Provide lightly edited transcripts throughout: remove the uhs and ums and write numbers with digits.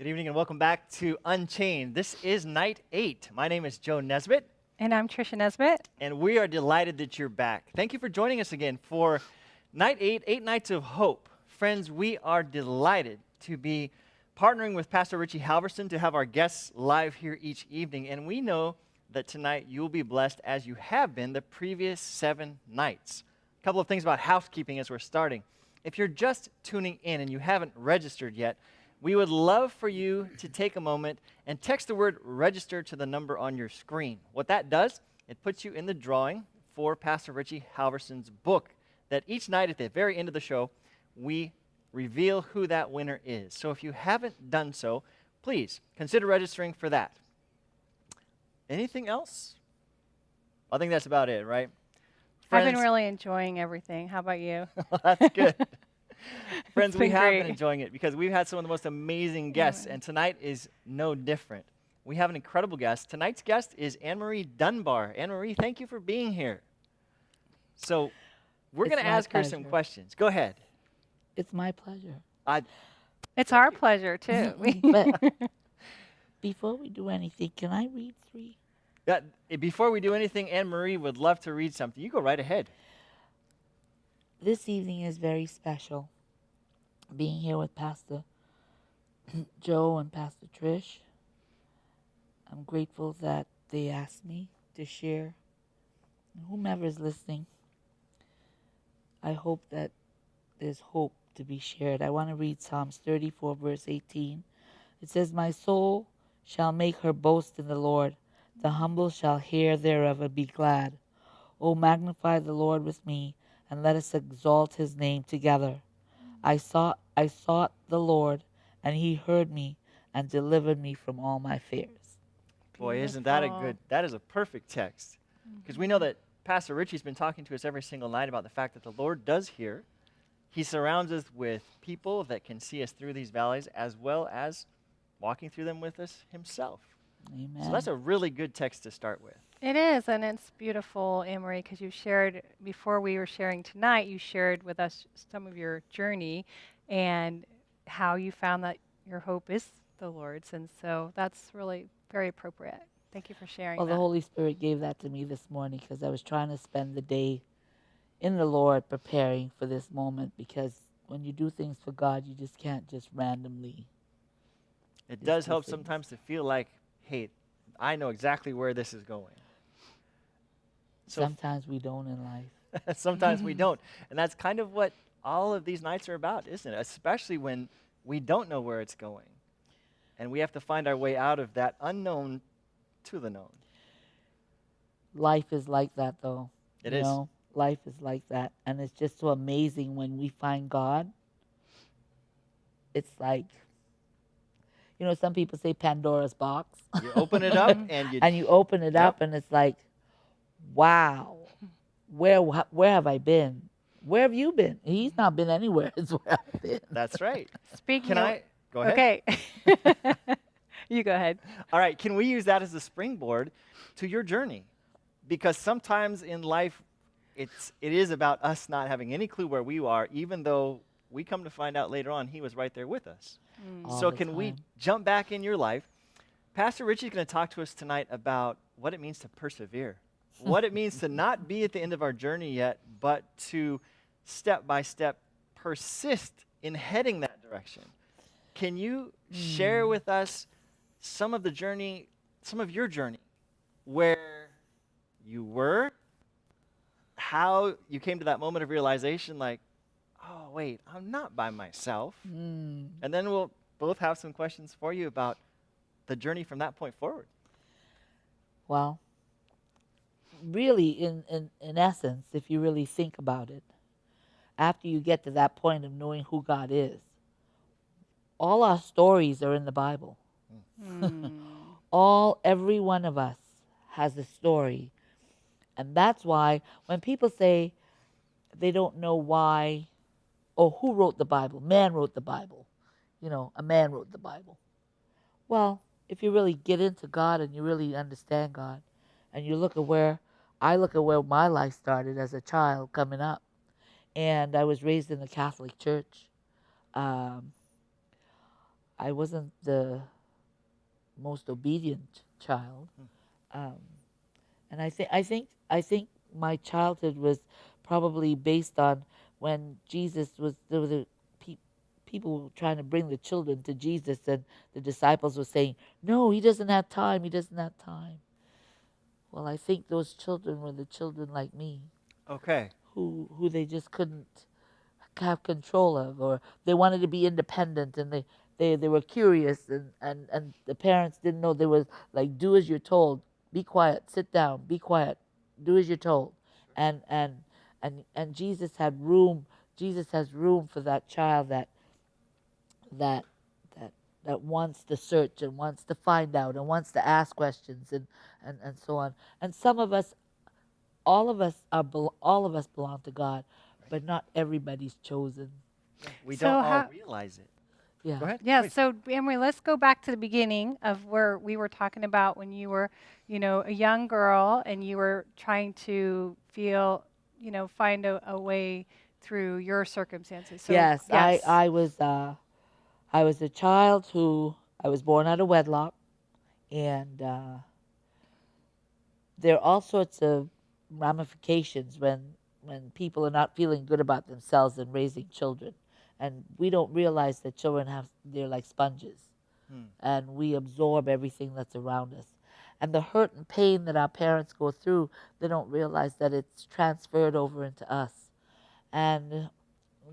Good evening and welcome back to Unchained. This is night 8. My name is Joe Nesbitt. And I'm Trisha Nesbitt. And we are delighted that you're back. Thank you for joining us again for night 8, 8 Nights of Hope. Friends, we are delighted to be partnering with Pastor Richie Halverson to have our guests live here each evening. And we know that tonight you'll be blessed as you have been the previous 7 nights. A couple of things about housekeeping as we're starting. If you're just tuning in and you haven't registered yet, we would love for you to take a moment and text the word register to the number on your screen. What that does, it puts you in the drawing for Pastor Richie Halverson's book that each night at the very end of the show, we reveal who that winner is. So if you haven't done so, please consider registering for that. Anything else? I think that's about it, right? Friends, I've been really enjoying everything. How about you? That's good. Friends, we have great. been enjoying it because we've had some of the most amazing guests, and tonight is no different. We have an incredible guest. Tonight's guest is Anne-Marie Dunbar. Anne-Marie, thank you for being here. So we're going to ask her some questions. Go ahead. It's my pleasure. It's our pleasure, too. But before we do anything, can I read 3? Before we do anything, Anne-Marie would love to read something. You go right ahead. This evening is very special. Being here with Pastor Joe and Pastor Trish. I'm grateful that they asked me to share. Whomever is listening, I hope that there's hope to be shared. I want to read Psalms 34, verse 18. It says, "My soul shall make her boast in the Lord. The humble shall hear thereof and be glad. O magnify the Lord with me, and let us exalt his name together. I sought the Lord, and he heard me and delivered me from all my fears." Boy, isn't that that is a perfect text. Because we know that Pastor Richie's been talking to us every single night about the fact that the Lord does hear. He surrounds us with people that can see us through these valleys, as well as walking through them with us himself. Amen. So that's a really good text to start with. It is, and it's beautiful, Anne-Marie, because you shared, before we were sharing tonight, you shared with us some of your journey and how you found that your hope is the Lord's. And so that's really very appropriate. Thank you for sharing Well, that. the Holy Spirit gave that to me this morning because I was trying to spend the day in the Lord preparing for this moment, because when you do things for God, you just can't just randomly. It Just does do help things. sometimes to feel like, hey, I know exactly where this is going. So Sometimes we don't in life. sometimes we don't. And that's kind of what all of these nights are about, isn't it? Especially when we don't know where it's going. And we have to find our way out of that unknown to the known. Life is like that, though. It you is. know? Life is like that. And it's just so amazing when we find God. It's like, some people say Pandora's box. You open it up and you... And you open it up and it's like, wow, where have I been? Where have you been? He's not been anywhere. Is where I've been. That's right. Speaking Can of, I... Go ahead. Okay. You go ahead. All right, can we use that as a springboard to your journey? Because sometimes in life, it is about us not having any clue where we are, even though we come to find out later on he was right there with us. All So the can we time. jump back in your life? Pastor Richie's going to talk to us tonight about what it means to persevere, what it means to not be at the end of our journey yet, but to step by step persist in heading that direction. Can you share with us some of your journey, where you were, how you came to that moment of realization, like, oh, wait, I'm not by myself. And then we'll both have some questions for you about the journey from that point forward. Well, really, in essence, if you really think about it, after you get to that point of knowing who God is, all our stories are in the Bible. Every one of us has a story. And that's why when people say they don't know why, or who wrote the Bible, man wrote the Bible, a man wrote the Bible. Well, if you really get into God and you really understand God, and you look at where my life started as a child coming up, and I was raised in the Catholic Church. I wasn't the most obedient child, and I think my childhood was probably based on when Jesus was there were the people trying to bring the children to Jesus, and the disciples were saying, "No, he doesn't have time. He doesn't have time." Well, I think those children were the children like me, Okay. who they just couldn't have control of, or they wanted to be independent, and they were curious, and the parents didn't know. They were like, do as you're told, be quiet, sit down, be quiet, do as you're told. And Jesus has room for that child that wants to search and wants to find out and wants to ask questions and so on. And some of us, all of us belong to God, but not everybody's chosen. We So don't all how- realize it. Yeah. Go ahead. Yeah, please. so Emery, let's go back to the beginning of where we were talking about when you were, a young girl and you were trying to feel, find a way through your circumstances. So, Yes, yes. I was a child who I was born out of wedlock, and there are all sorts of ramifications when people are not feeling good about themselves and raising children, and we don't realize that children they're like sponges, Hmm. and we absorb everything that's around us, and the hurt and pain that our parents go through, they don't realize that it's transferred over into us. And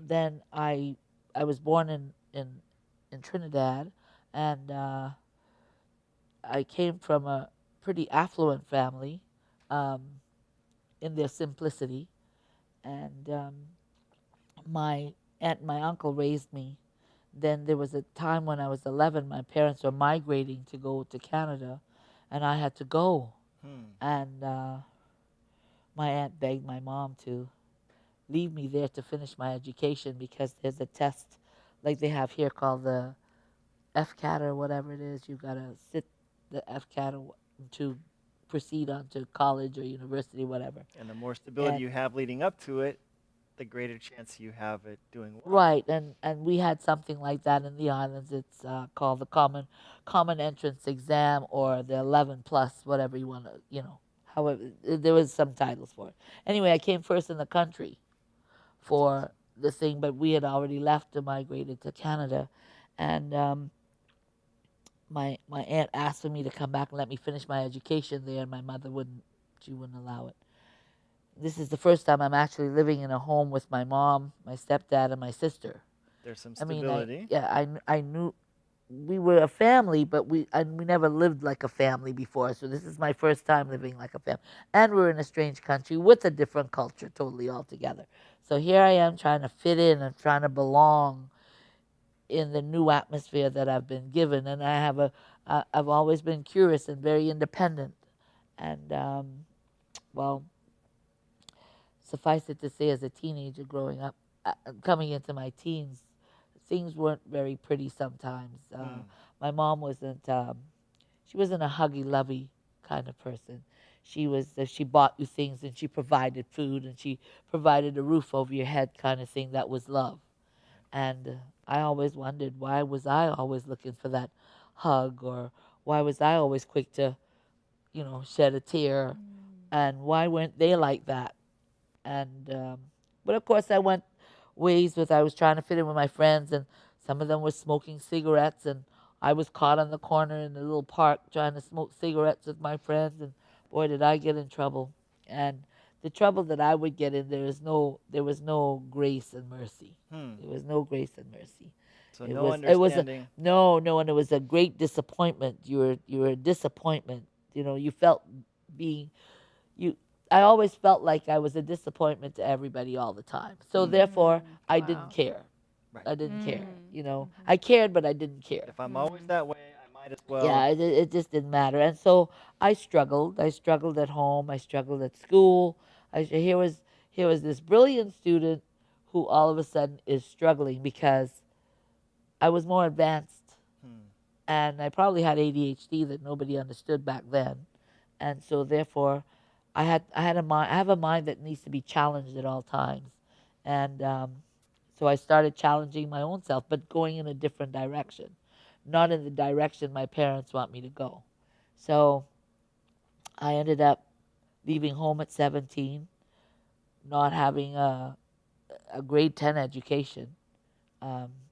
then I was born in Trinidad, and I came from a pretty affluent family, um, in their simplicity, and my aunt and my uncle raised me. Then there was a time when I was 11, my parents were migrating to go to Canada, and I had to go. Hmm. And my aunt begged my mom to leave me there to finish my education because there's a test like they have here called the FCAT or whatever it is. You got to sit the FCAT to proceed on to college or university, whatever. And the more stability And you have leading up to it, the greater chance you have at doing well. right, and we had something like that in the islands. It's called the common entrance exam or the 11 plus, whatever you want to, However, there was some titles for it. Anyway, I came first in the country That's for awesome. the thing, but we had already left to migrated to Canada, and my aunt asked for me to come back and let me finish my education there, and my mother wouldn't. She wouldn't allow it. This is the first time I'm actually living in a home with my mom, my stepdad, and my sister. There's some I mean, stability. I knew we were a family, but we never lived like a family before. So this is my first time living like a family, and we're in a strange country with a different culture, totally altogether. So here I am trying to fit in and trying to belong in the new atmosphere that I've been given, and I've always been curious and very independent, and well, suffice it to say, as a teenager growing up, coming into my teens, things weren't very pretty sometimes. Hmm. My mom she wasn't a huggy, lovey kind of person. She bought you things and she provided food and she provided a roof over your head kind of thing. That was love. And I always wondered, why was I always looking for that hug, or why was I always quick to, shed a tear, and why weren't they like that? And but of course I went ways with I was trying to fit in with my friends, and some of them were smoking cigarettes, and I was caught on the corner in the little park trying to smoke cigarettes with my friends, and boy did I get in trouble. And the trouble that I would get in, there was no grace and mercy. Hmm. There was no grace and mercy. So It no was it was a understanding. no, and it was a great disappointment. You were a disappointment. You felt being you I always felt like I was a disappointment to everybody all the time. So Hmm. therefore I didn't Wow. care. Right. I didn't care. Mm-hmm. I cared but I didn't care. If I'm always that way, I might as well. Yeah, it just didn't matter. And so I struggled. I struggled at home. I struggled at school. Here was this brilliant student who all of a sudden is struggling because I was more advanced, Hmm. and I probably had ADHD that nobody understood back then. And so therefore I have a mind that needs to be challenged at all times. And so I started challenging my own self, but going in a different direction, not in the direction my parents want me to go. So I ended up leaving home at 17, not having a grade 10 education,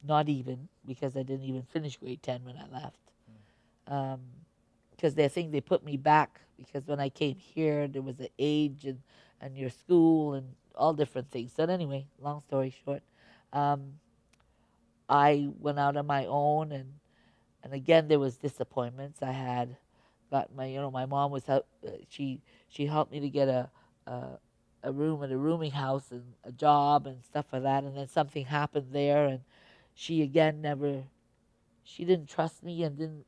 not even, because I didn't even finish grade 10 when I left. Because they think they put me back because when I came here, there was an age and your school and all different things. So anyway, long story short, um, I went out on my own, and again there was disappointments. I had got my mom was help, she helped me to get a a room at a rooming house and a job and stuff like that, and then something happened there, and she again never she didn't trust me and didn't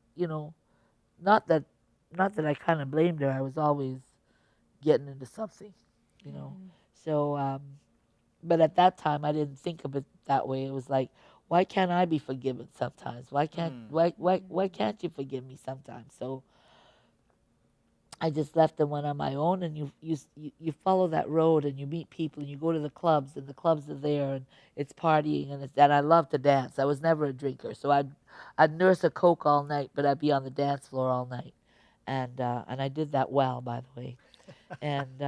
not that not that I kind of blamed her. I was always getting into something, you know. So but at that time I didn't think of it that way. It was like, why can't I be forgiven sometimes? Why can't Mm. why can't you forgive me sometimes? So I just left and went on my own, and you follow that road, and you meet people, and you go to the clubs, and the clubs are there, and it's partying, and I love to dance. I was never a drinker, so I'd nurse a Coke all night, but I'd be on the dance floor all night, and I did that well, by the way, and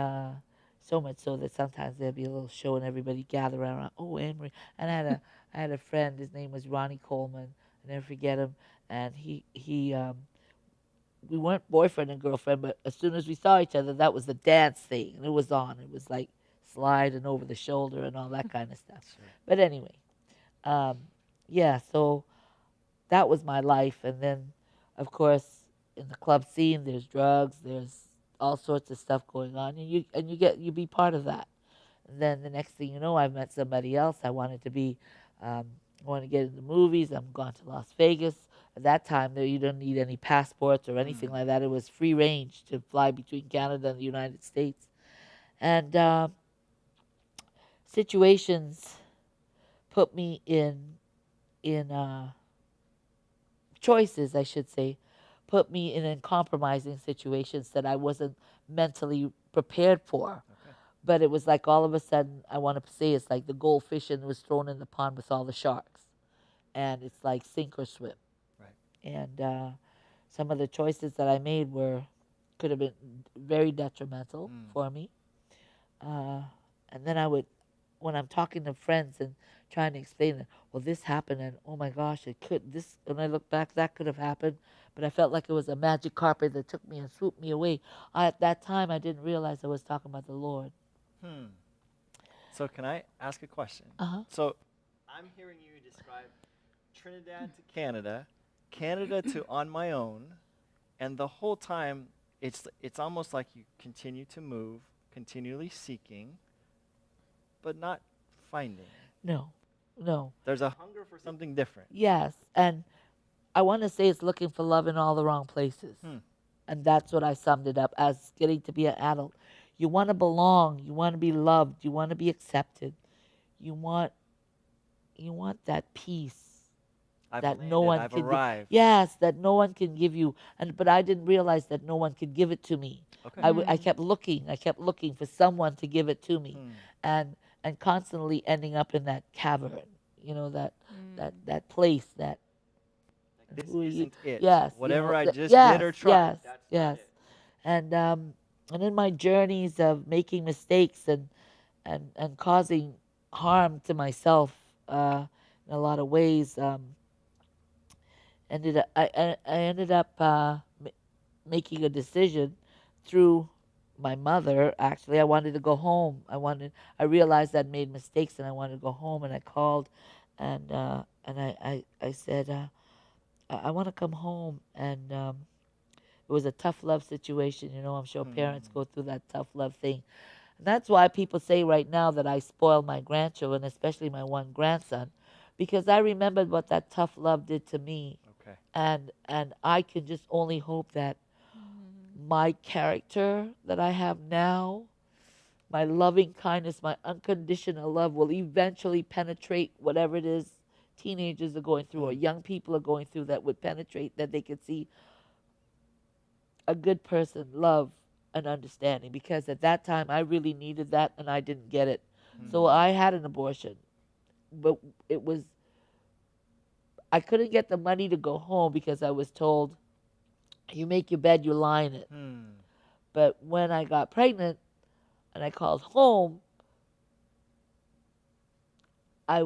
so much so that sometimes there'd be a little show, and everybody gather around. Oh, Amory, and I had a friend. His name was Ronnie Coleman. I never forget him, and he we weren't boyfriend and girlfriend, but as soon as we saw each other, that was the dance thing, and it was on. It was like sliding over the shoulder and all that kind of stuff. Sure. But anyway, um, yeah. So that was my life, and then, of course, in the club scene, there's drugs, there's all sorts of stuff going on, and you be part of that. And then the next thing you know, I've met somebody else. I wanted to be, I want to get into movies. I'm gone to Las Vegas. At that time, there you don't need any passports or anything like that. It was free range to fly between Canada and the United States. And situations put me in choices, I should say, put me in compromising situations that I wasn't mentally prepared for. Okay. But it was like all of a sudden, I want to say it's like the goldfish and was thrown in the pond with all the sharks. And it's like sink or swim. Right. And some of the choices that I made could have been very detrimental for me. And then when I'm talking to friends and trying to explain that, well, this happened, and oh my gosh, when I look back, that could have happened, but I felt like it was a magic carpet that took me and swooped me away. At that time, I didn't realize I was talking about the Lord. So can I ask a question? Uh-huh. So I'm hearing you describe Trinidad to Canada, Canada to On My Own, and the whole time it's almost like you continue to move, continually seeking, but not finding. No. There's a hunger for something different. Yes, and I want to say it's looking for love in all the wrong places. And that's what I summed it up as getting to be an adult. You want to belong, you want to be loved, you want to be accepted. You want that peace I've that landed, no one I've can arrived. yes, that no one can give you. But I didn't realize that no one could give it to me. Okay. I kept looking for someone to give it to me. And constantly ending up in that cavern, that place that This who you- isn't it. yes, Whatever I just yes, did or tried. That's not yes. it. And in my journeys of making mistakes and causing harm to myself in a lot of ways, I ended up making a decision through my mother. Actually, I wanted to go home. I realized I'd made mistakes and I wanted to go home. And I called, and I said, I want to come home. And it was a tough love situation. I'm sure parents go through that tough love thing. And that's why people say right now that I spoil my grandchildren, especially my one grandson, because I remembered what that tough love did to me. Okay. And I can just only hope that my character that I have now, my loving kindness, my unconditional love will eventually penetrate whatever it is teenagers are going through or young people are going through, that would penetrate, that they could see a good person, love, and understanding. Because at that time, I really needed that and I didn't get it. So I had an abortion. But I couldn't get the money to go home because I was told, you make your bed, you lie in it. But when I got pregnant and I called home, I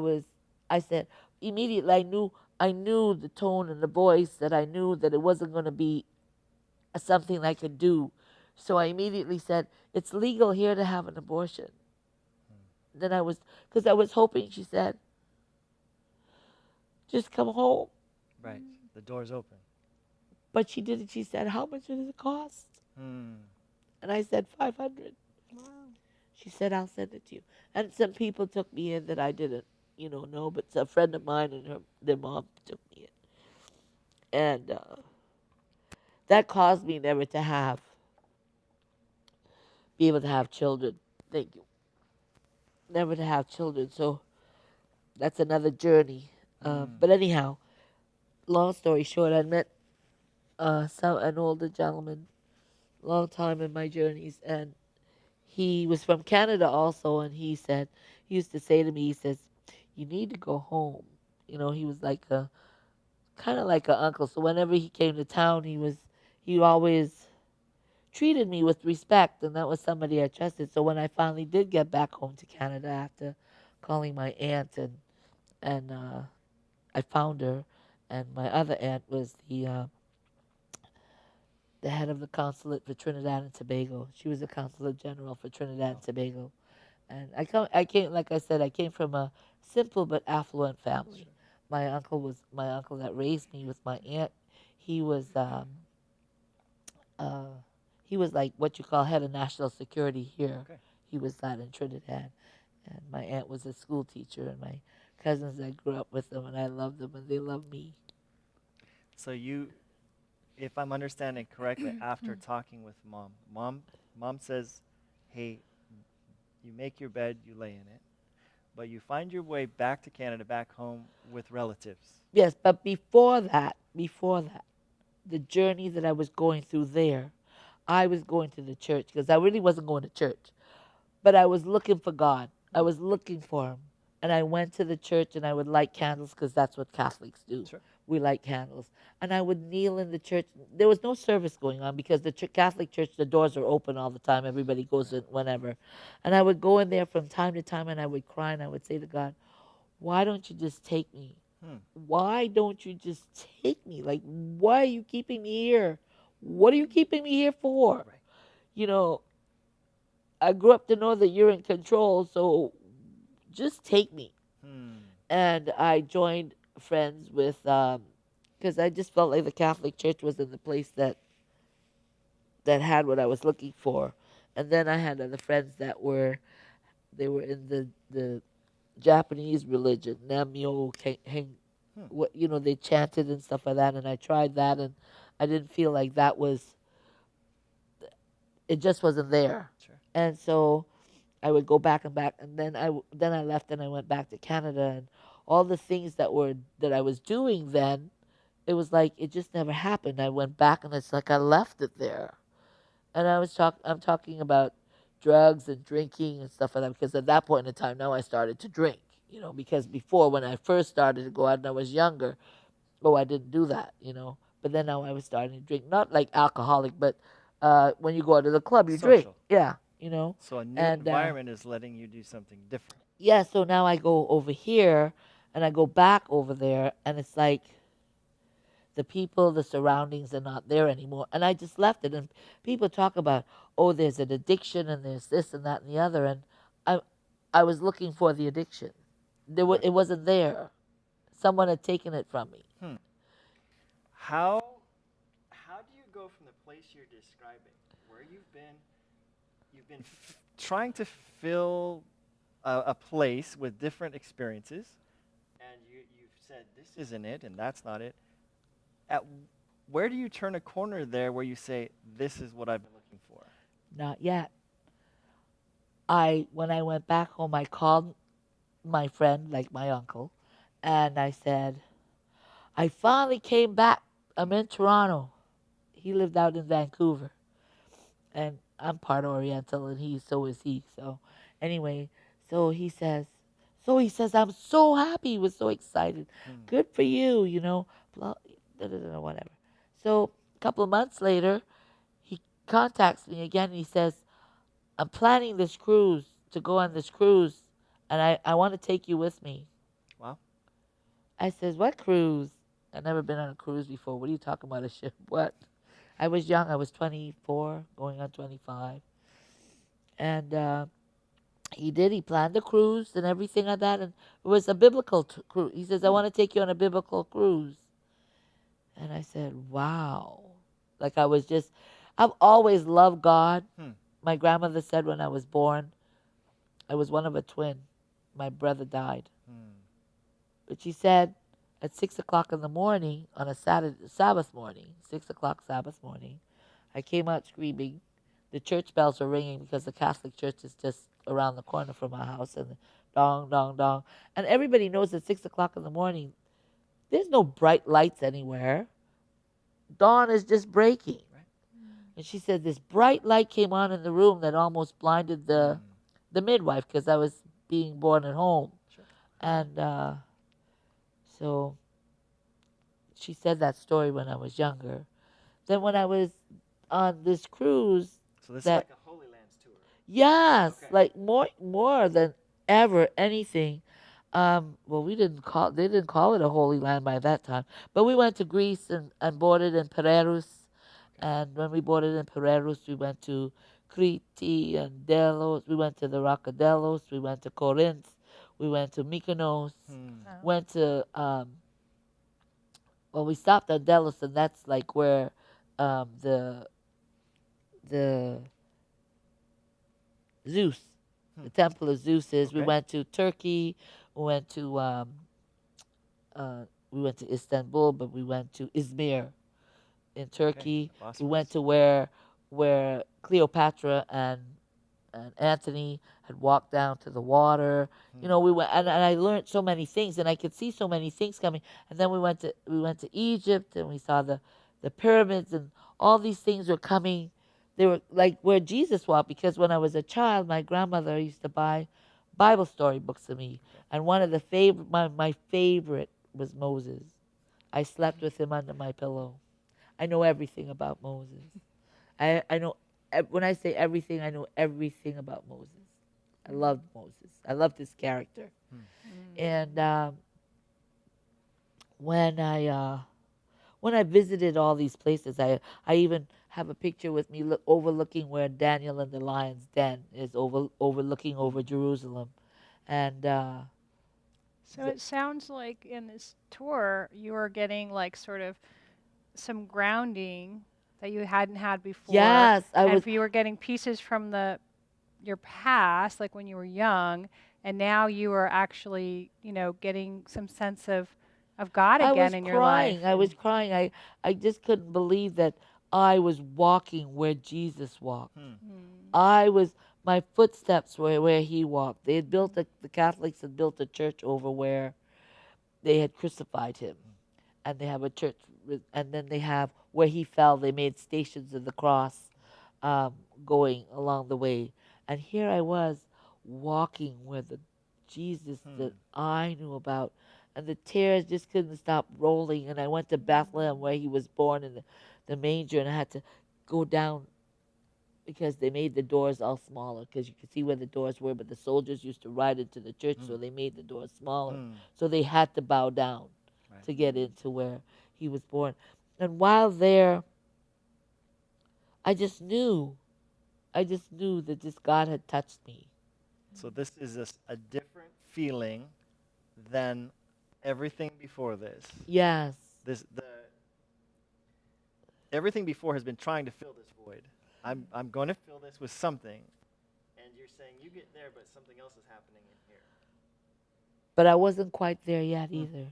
said, immediately I knew the tone and the voice, that I knew that it wasn't going to be something I could do. So I immediately said, it's legal here to have an abortion. Then because I was hoping, she said, just come home. Right. The door's open. But she didn't. She said, how much does it cost? And I said, $500. Wow. She said, I'll send it to you. And some people took me in that I didn't, know, but a friend of mine and their mom took me in. And that caused me never to be able to have children. Thank you. Never to have children. So that's another journey But anyhow, long story short, I met an older gentleman, long time in my journeys, and he was from Canada also, and he used to say to me, he says, "You need to go home." He was like a kind of like an uncle. So whenever he came to town, he always treated me with respect, and that was somebody I trusted. So when I finally did get back home to Canada after calling my aunt, and I found her, and my other aunt was the head of the consulate for Trinidad and Tobago. She was the consulate general for Trinidad and Tobago. And I came, like I said, I came from a simple but affluent family. My uncle that raised me with my aunt. He was, uh, he was like what you call head of national security here. Okay. He was that in Trinidad, and my aunt was a school teacher, and my cousins, I grew up with them, and I loved them, and they loved me. So if I'm understanding correctly, after talking with mom says, "Hey, you make your bed, you lay in it," but you find your way back to Canada, back home with relatives. Yes, but before that, the journey that I was going through there, I was going to the church because I really wasn't going to church, but I was looking for God. I was looking for Him. And I went to the church and I would light candles because that's what Catholics do. Sure. We light candles. And I would kneel in the church. There was no service going on because the Catholic church, the doors are open all the time. Everybody goes in whenever. And I would go in there from time to time and I would cry and I would say to God, why don't you just take me? Why don't you just take me? Like, why are you keeping me here? What are you keeping me here for? Right. You know, I grew up to know that you're in control, so just take me. And I joined friends with, because I just felt like the Catholic Church was in the place that had what I was looking for. And then I had other friends they were in the Japanese religion, Namyo what they chanted and stuff like that, and I tried that, and I didn't feel like it just wasn't there. Sure. And so I would go back and back, and then I left and I went back to Canada, and all the things that I was doing then, it was like it just never happened. I went back and it's like I left it there, and I'm talking about drugs and drinking and stuff like that because at that point in time now I started to drink, because before when I first started to go out and I was younger, I didn't do that, but then now I was starting to drink, not like alcoholic, but when you go out to the club you drink, Social. yeah, So a new and environment is letting you do something different. yeah, so now I go over here and I go back over there and it's like the people, the surroundings are not there anymore. And I just left it. And people talk about, oh, there's an addiction and there's this and that and the other. And I was looking for the addiction. Right. It wasn't there. Someone had taken it from me. How do you go from the place you're describing, where you've been trying to fill a place with different experiences, and you've said this isn't it and that's not it. Where do you turn a corner there where you say this is what I've been looking for? Not yet. When I went back home, I called my friend, like my uncle, and I said, I finally came back. I'm in Toronto. He lived out in Vancouver. And I'm part Oriental and so is he. So anyway, so he says, I'm so happy. He was so excited. Good for you, blah, whatever. So a couple of months later, he contacts me again and he says, I'm planning this cruise to go on this cruise and I want to take you with me. Wow. I says, what cruise? I've never been on a cruise before. What are you talking about, a ship? What? I was young. I was 24, going on 25. And he did. He planned the cruise and everything like that. And it was a biblical cruise. He says, I want to take you on a biblical cruise. And I said, wow. Like I've always loved God. My grandmother said when I was born, I was one of a twin. My brother died. But she said, at 6 o'clock in the morning on a Sabbath morning, 6 o'clock Sabbath morning, I came out screaming. The church bells were ringing because the Catholic church is just around the corner from our house, and dong, dong, dong. And everybody knows at 6 o'clock in the morning, there's no bright lights anywhere. Dawn is just breaking. Right. And she said this bright light came on in the room that almost blinded the midwife because I was being born at home. Sure. And so she said that story when I was younger. Then when I was on this cruise, So this that- is like a Holy Lands tour. yes, Okay. like more than ever anything. Well, they didn't call it a Holy Land by that time, but we went to Greece and boarded in Piraeus, and when we boarded in Piraeus, we went to Crete and Delos. We went to the Rock of Delos. We went to Corinth. We went to Mykonos. Hmm. Oh. Went to well, we stopped at Delos, and that's like where the Zeus, the temple of Zeus is. We Okay. went to Turkey. We went to Istanbul, but we went to Izmir in Turkey. Okay. We went to where Cleopatra and Anthony had walked down to the water. You know, we went and I learned so many things, and I could see so many things coming. And then we went to Egypt, and we saw the pyramids, and all these things were coming. They were like where Jesus walked, because when I was a child, my grandmother used to buy Bible story books to me, and one of the my favorite was Moses. I slept with him under my pillow. I know everything about Moses. I know, when I say everything, I know everything about Moses. I loved Moses. I loved his character. And when I visited all these places, I even have a picture with me overlooking where Daniel and the lion's den is, overlooking over Jerusalem. And So it sounds like in this tour you were getting like sort of some grounding that you hadn't had before. yes, and if you were getting pieces from your past, like when you were young, and now you were actually, getting some sense of God I again was in your life. crying. I was crying. I just couldn't believe that I was walking where Jesus walked. My footsteps were where he walked. They had built the Catholics had built a church over where they had crucified him, and they have a church, and then they have where he fell. They made stations of the cross, going along the way. And here I was walking where the Jesus that I knew about, and the tears just couldn't stop rolling. And I went to Bethlehem where he was born in the manger, and I had to go down because they made the doors all smaller, because you could see where the doors were, but the soldiers used to ride into the church, so they made the doors smaller. So they had to bow down Right. to get into where he was born. And while there, I just knew that this God had touched me. So this is a different feeling than everything before this. Yes. Everything before has been trying to fill this void. I'm going to fill this with something, and you're saying you get there, but something else is happening in here. But I wasn't quite there yet either.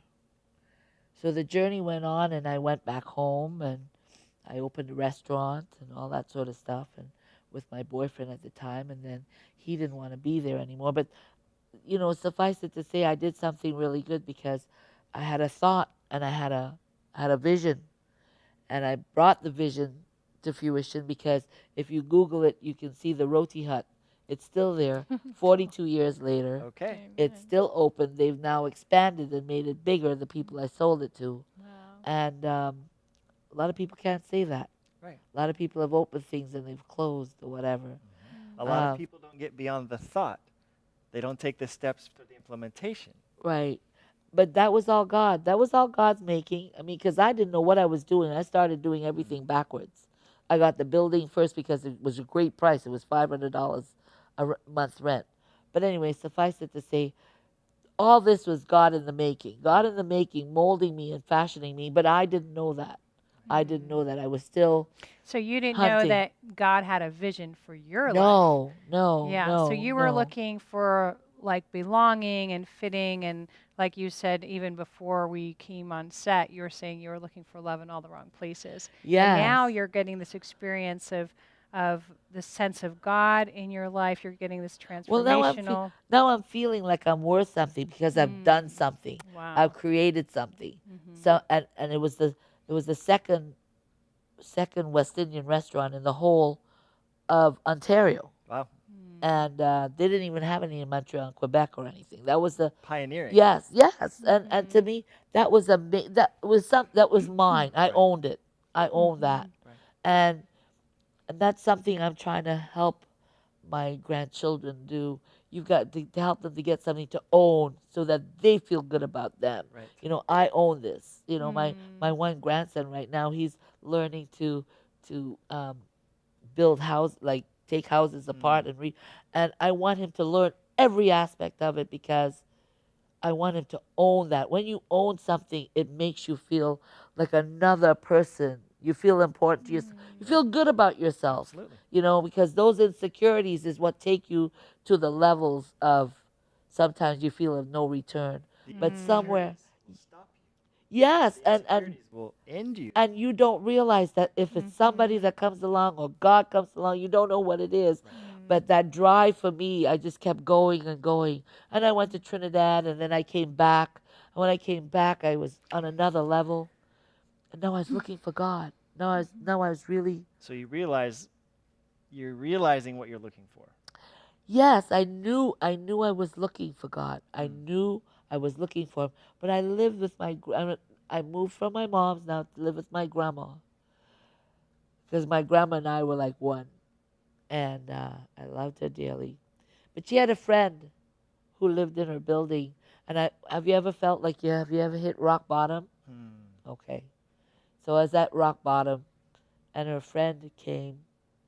So the journey went on, and I went back home, and I opened a restaurant and all that sort of stuff, and with my boyfriend at the time, and then he didn't want to be there anymore. But, suffice it to say, I did something really good, because I had a thought, and I had a vision, and I brought the vision to fruition, because if you Google it, you can see the Roti Hut. It's still there, 42 years later. Okay. It's still open. They've now expanded and made it bigger, the people I sold it to. Wow. And a lot of people can't say that. Right. A lot of people have opened things and they've closed or whatever. A lot of people don't get beyond the thought. They don't take the steps for the implementation. Right. But that was all God. That was all God's making. I mean, because I didn't know what I was doing. I started doing everything backwards. I got the building first because it was a great price. It was $500 a month rent. But anyway, suffice it to say, all this was God in the making. God in the making, molding me and fashioning me. But I didn't know that. I didn't know that. I was still So you didn't hunting. know that God had a vision for your life. no. Yeah. no, So you were no. looking for like belonging and fitting, and like you said, even before we came on set, you were saying you were looking for love in all the wrong places. Yes. And now you're getting this experience of the sense of God in your life. You're getting this Well, transformational. now I'm feeling like I'm worth something because I've done something. Wow. I've created something. So and it was the second West Indian restaurant in the whole of Ontario, Wow. and they didn't even have any in Montreal, Quebec, or anything. That was the Pioneering. yes, and to me that was mine. I Right. owned it. I owned that, Right. and that's something I'm trying to help my grandchildren do. You've got to help them to get something to own so that they feel good about them. Right. I own this. My one grandson right now, he's learning to build house, like take houses apart and I want him to learn every aspect of it because I want him to own that. When you own something, it makes you feel like another person. You feel important to yourself. You feel good about yourself. Absolutely. Because those insecurities is what take you to the levels of sometimes you feel of no return. But somewhere, Will stop you. yes, The and insecurities will end you. and you don't realize that if it's somebody that comes along or God comes along, you don't know what it is. But that drive for me, I just kept going and going. And I went to Trinidad and then I came back. And when I came back, I was on another level. And now I was looking for God. Now I was really, So you're realizing what you're looking for. yes, I knew I was looking for God. I knew I was looking for him. But I lived with I moved from my mom's now to live with my grandma. Because my grandma and I were like one. And I loved her dearly. But she had a friend who lived in her building. And have you ever felt like have you ever hit rock bottom? Okay. So I was at rock bottom, and her friend came.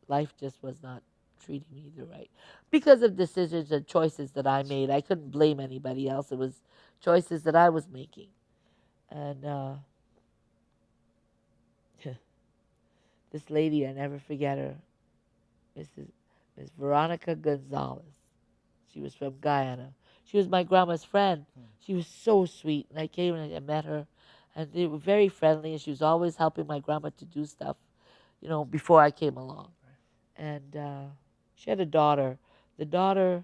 Life just was not treating me the right because of decisions and choices that I made. I couldn't blame anybody else. It was choices that I was making. And this lady, I never forget her, Miss Veronica Gonzalez. She was from Guyana. She was my grandma's friend. She was so sweet. And I came and I met her. And they were very friendly. And she was always helping my grandma to do stuff, before I came along. And she had a daughter. The daughter,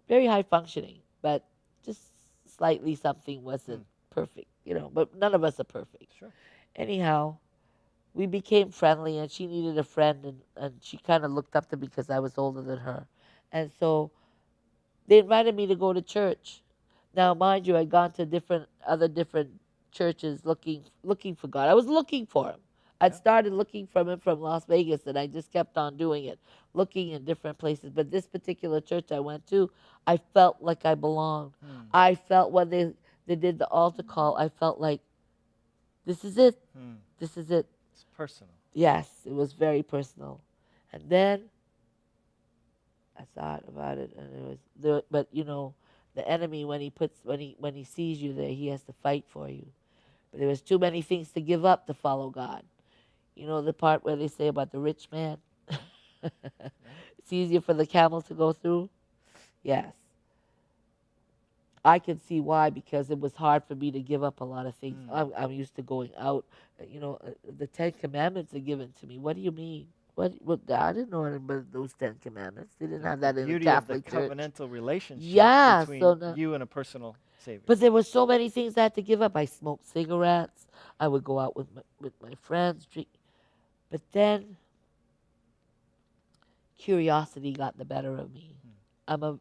very high functioning, but just slightly something wasn't perfect, But none of us are perfect. Sure. Anyhow, we became friendly, and she needed a friend, and she kind of looked up to me because I was older than her. And so they invited me to go to church. Now, mind you, I'd gone to different churches looking for God. I was looking for him. I'd started looking for him from Las Vegas, and I just kept on doing it, looking in different places. But this particular church I went to, I felt like I belonged. I felt when they did the altar call, I felt like, this is it. This is it. It's personal. Yes, it was very personal. And then I thought about it, and it was the but the enemy, when he sees you there, he has to fight for you. But there was too many things to give up to follow God. You know the part where they say about the rich man? It's easier for the camel to go through? Yes. I can see why, because it was hard for me to give up a lot of things. I'm used to going out. The 10 Commandments are given to me. What do you mean? What I didn't know anything about those 10 Commandments. They didn't have that in the Beauty Catholic of the Church. covenantal relationship Yeah, between so now, you and a personal Savior. but there were so many things I had to give up. I smoked cigarettes. I would go out with my friends, drink. But then curiosity got the better of me. I love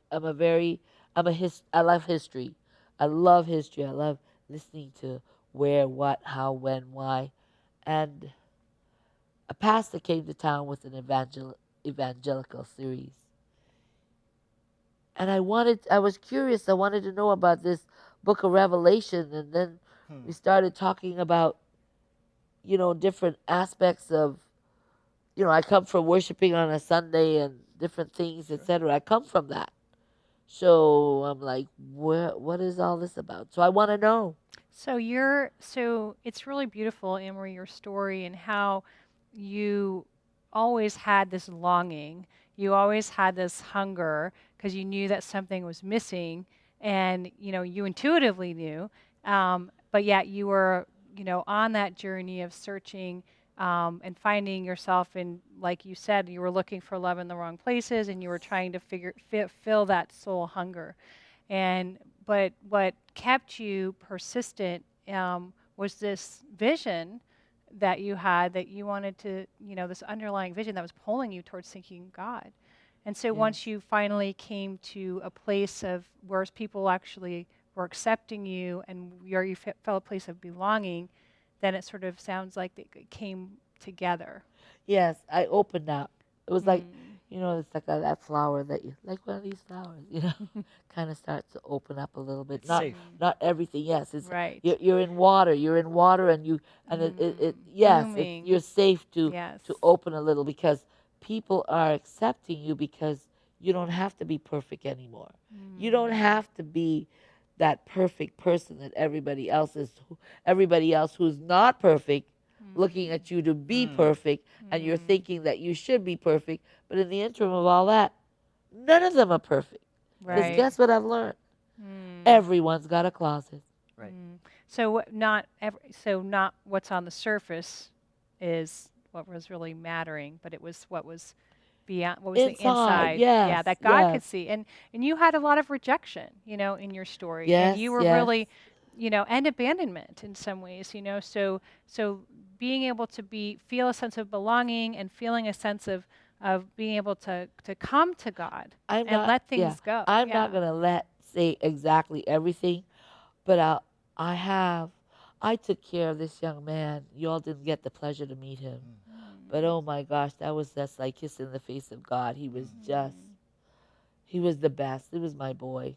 history. I love history. I love listening to where, what, how, when, why. And a pastor came to town with an evangelical series. And I was curious. I wanted to know about this book of Revelation. And then we started talking about, different aspects of, I come from worshiping on a Sunday and different things, etc. I come from that. So I'm like, what is all this about? So I want to know. So it's really beautiful, Anne-Marie, your story and how you always had this longing. You always had this hunger because you knew that something was missing, and you intuitively knew, but yet you were on that journey of searching and finding yourself in, like you said, you were looking for love in the wrong places, and you were trying to fill that soul hunger. But what kept you persistent was this vision that you had, that you wanted to, this underlying vision that was pulling you towards seeking God. And so once Yes. you finally came to a place of where people actually were accepting you and where you felt a place of belonging, then it sort of sounds like it came together. Yes, I opened up. It was like, Mm. it's like that flower that you like, one of these flowers, kind of starts to open up a little bit. It's Not safe. not everything. Yes, it's Right. you're in water. You're in water, and yes, Blooming. you're safe Yes. to open a little because people are accepting you because you don't have to be perfect anymore. You don't have to be that perfect person that everybody else is. Everybody else who's not perfect looking at you to be perfect, and you're thinking that you should be perfect, but in the interim of all that, none of them are perfect. Because Right. guess what I've learned? Mm. Everyone's got a closet. Right. So not what's on the surface is what was really mattering, but it was what was beyond, what was the Inside, inside. Yeah, yes, that God could yes, see. And you had a lot of rejection, in your story, and yes, you were yes. really, and abandonment in some ways, so being able to feel a sense of belonging and feeling a sense of being able to come to God I'm and not, let yeah, things go. I'm Yeah. not gonna say exactly everything, but I have, I took care of this young man. You all didn't get the pleasure to meet him. But oh my gosh, that was just like kissing the face of God. He was the best. He was my boy.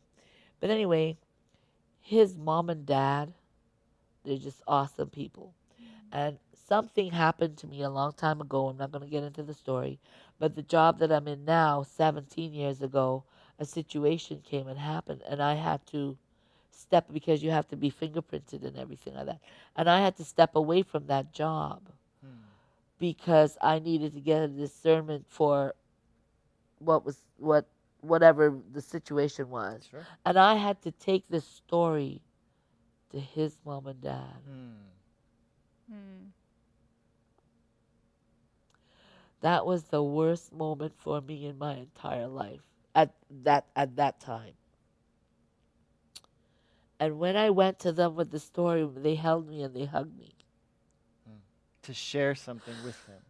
But anyway, his mom and dad, they're just awesome people. And something happened to me a long time ago. I'm not going to get into the story. But the job that I'm in now, 17 years ago, a situation came and happened. And I had to step, because you have to be fingerprinted and everything like that. And I had to step away from that job because I needed to get a discernment for whatever the situation was. Sure. And I had to take this story to his mom and dad. Mm. That was the worst moment for me in my entire life at that time. And when I went to them with the story, they held me and they hugged me. To share something with them.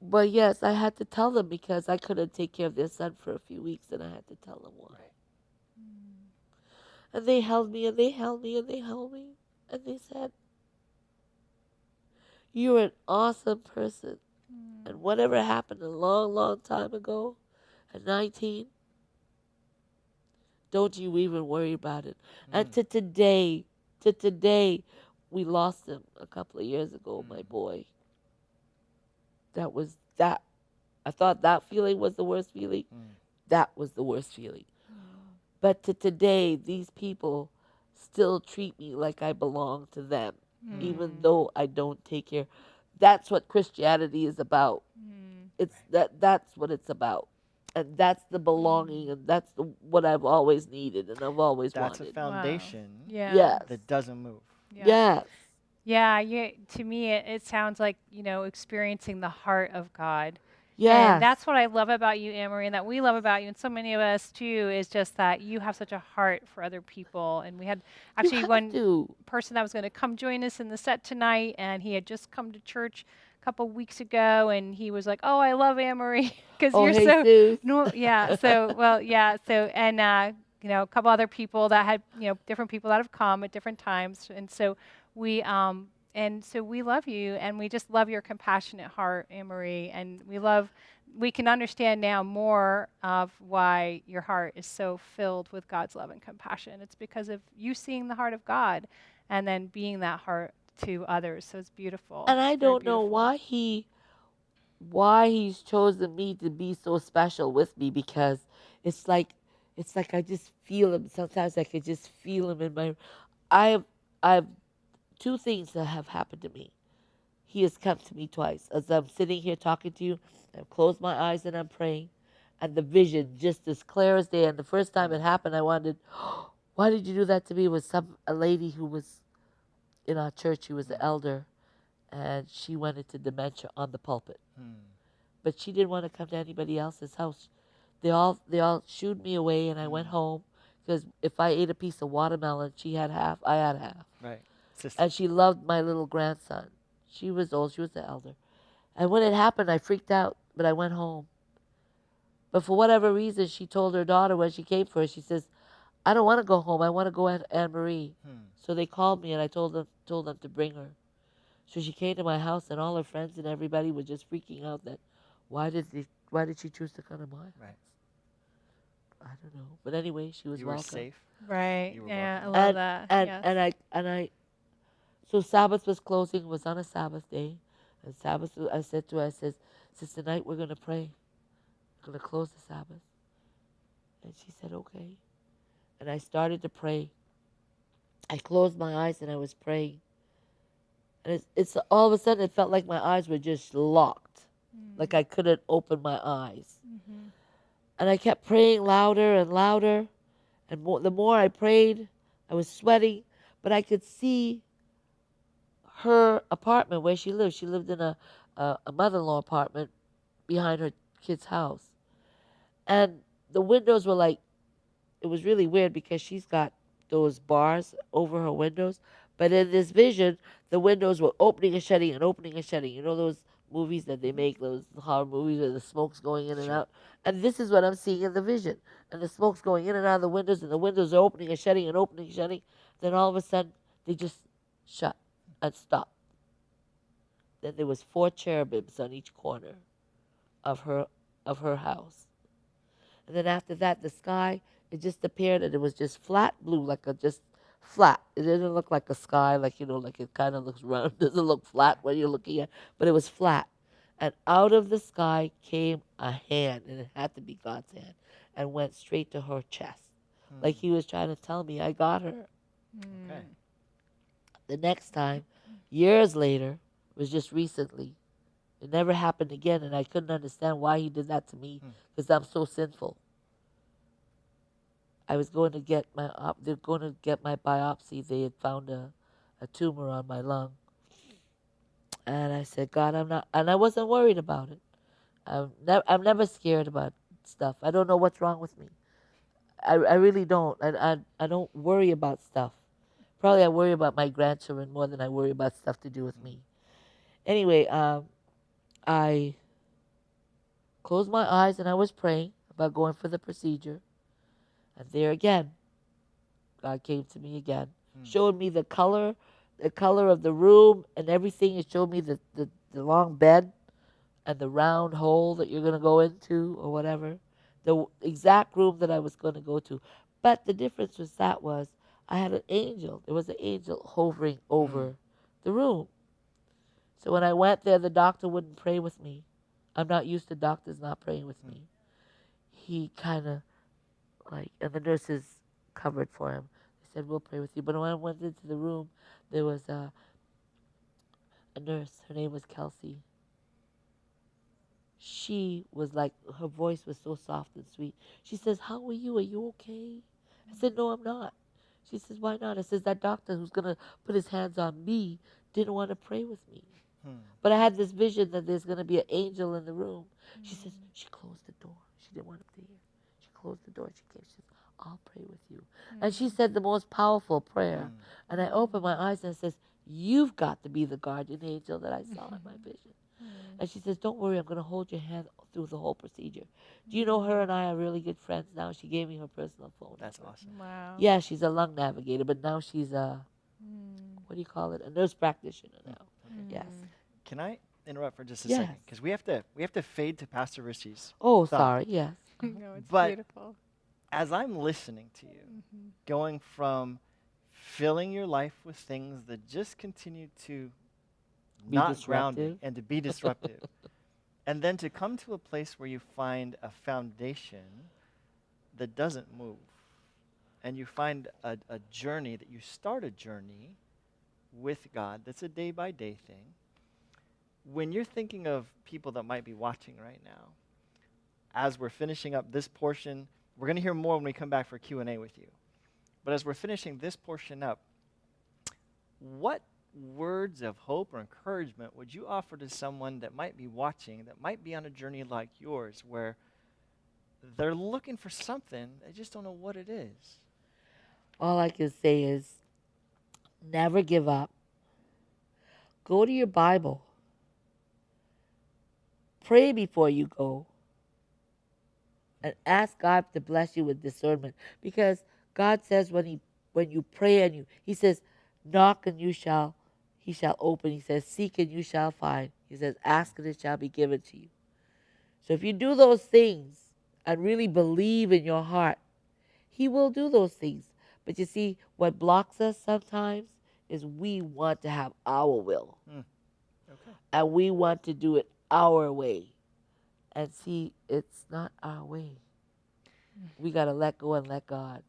But yes, I had to tell them because I couldn't take care of their son for a few weeks, and I had to tell them why. And they held me and they held me and they held me. And they said, "You're an awesome person. And whatever happened a long, long time ago, at 19, don't you even worry about it." And to today, we lost him a couple of years ago, my boy. That was that. I thought that feeling was the worst feeling. That was the worst feeling. But to today, these people still treat me like I belong to them, even though I don't take care. That's what Christianity is about. That's what it's about. And that's the belonging, and that's what I've always needed and I've always That's a wanted. foundation Yeah. Yes. that doesn't move. Yeah. Yes. Yeah, to me, it sounds like, experiencing the heart of God. Yes. And that's what I love about you, Anne-Marie, and that we love about you, and so many of us too, is just that you have such a heart for other people. And we had actually you have one to. person that was going to come join us in the set tonight, and he had just come to church a couple weeks ago, and he was like, "Oh, I love Anne-Marie because Oh, you're hey, so Sue. yeah." So and a couple other people that had different people that have come at different times, and so we we love you, and we just love your compassionate heart, Anne-Marie, and we can understand now more of why your heart is so filled with God's love and compassion. It's because of you seeing the heart of God and then being that heart to others. So it's beautiful. And I It's very don't know beautiful. why he's chosen me to be so special with me, because it's like I just feel him. Sometimes I could just feel him in my. I've two things that have happened to me. He has come to me twice. As I'm sitting here talking to you, I've closed my eyes and I'm praying, and the vision just as clear as day. And the first time it happened, I wondered, why did you do that to me? It was a lady who was in our church. She was an elder, and she went into dementia on the pulpit. But she didn't want to come to anybody else's house. They all shooed me away, and I went home because if I ate a piece of watermelon, she had half, I had half. Right. Sister. and she loved my little grandson. She was old, she was the elder. And when it happened, I freaked out, but I went home. But for whatever reason, she told her daughter when she came for her, she says, I don't want to go home. I want to go at Anne Marie. Hmm. So they called me, and I told them to bring her. So she came to my house, and all her friends and everybody was just freaking out that why did she choose to come to my house? Right. I don't know. But anyway, she was You were welcome. safe. Right. You were Yeah, I welcome. love And that. and Yes. and I so Sabbath was closing, was on a Sabbath day. And Sabbath I said to her, I says, Sister Night, we're gonna pray. We're gonna close the Sabbath. And she said, okay. And I started to pray. I closed my eyes and I was praying. And it's all of a sudden it felt like my eyes were just locked. Like I couldn't open my eyes. Mm-hmm. And I kept praying louder and louder. And the more I prayed, I was sweating. But I could see her apartment where she lived. She lived in a mother-in-law apartment behind her kid's house. And the windows were like, it was really weird because she's got those bars over her windows. But in this vision, the windows were opening and shutting and opening and shutting. You know those movies that they make, those horror movies where the smoke's going in and Sure. out? And this is what I'm seeing in the vision. And the smoke's going in and out of the windows, and the windows are opening and shutting and opening and shutting. Then all of a sudden, they just shut and stopped. Then there was 4 cherubims on each corner of her house. And then after that, the sky, it just appeared and it was just flat blue, like a just flat. It didn't look like a sky, like, like it kind of looks round. It doesn't look flat when you're looking at, but it was flat. And out of the sky came a hand, and it had to be God's hand, and went straight to her chest. Hmm. Like he was trying to tell me, I got her. Okay. The next time, years later, was just recently. It never happened again, and I couldn't understand why he did that to me because I'm so sinful. I was going to get they're going to get my biopsy. They had found a tumor on my lung, and I said, God, I'm not, and I wasn't worried about it. I'm never scared about stuff. I don't know what's wrong with me. I really don't. I don't worry about stuff. Probably I worry about my grandchildren more than I worry about stuff to do with me. Anyway, I closed my eyes and I was praying about going for the procedure. And there again, God came to me again, showed me the color of the room and everything. It showed me the long bed and the round hole that you're going to go into or whatever. The exact room that I was going to go to. But the difference was I had an angel. There was an angel hovering over the room. So when I went there, the doctor wouldn't pray with me. I'm not used to doctors not praying with me. He kind of and the nurses covered for him. They said, we'll pray with you. But when I went into the room, there was a nurse. Her name was Kelsey. She was like, her voice was so soft and sweet. She says, how are you? Are you okay? I said, no, I'm not. She says, why not? I says, that doctor who's going to put his hands on me didn't want to pray with me. But I had this vision that there's going to be an angel in the room. She says, she closed the door. She didn't want him to hear. She closed the door. She came. She says, I'll pray with you. And she said the most powerful prayer. And I opened my eyes and says, you've got to be the guardian angel that I saw in my vision. And she says, don't worry, I'm going to hold your hand through the whole procedure. Do you know her and I are really good friends now? She gave me her personal phone. That's awesome. Wow. Yeah, she's a lung navigator, but now she's what do you call it? A nurse practitioner now. Yes. Can I interrupt for just a Yes. second? Because we have to fade to Pastor Richie's. Oh, thought. sorry. Yes. No, it's But- beautiful. As I'm listening to you, going from filling your life with things that just continue to Be not ground you disruptive. and to be disruptive, and then to come to a place where you find a foundation that doesn't move, and you find a journey that you start a journey with God that's a day-by-day thing. When you're thinking of people that might be watching right now, as we're finishing up this portion, we're going to hear more when we come back for Q&A with you. But as we're finishing this portion up, what words of hope or encouragement would you offer to someone that might be watching, that might be on a journey like yours, where they're looking for something, they just don't know what it is? All I can say is Never give up. Go to your Bible. Pray before you go. And ask God to bless you with discernment. Because God says when you pray and He says, knock and he shall open. He says, seek and you shall find. He says, ask and it shall be given to you. So if you do those things and really believe in your heart, He will do those things. But you see, what blocks us sometimes is we want to have our will. Okay. And we want to do it our way. And see, it's not our way. We got to let go and let God.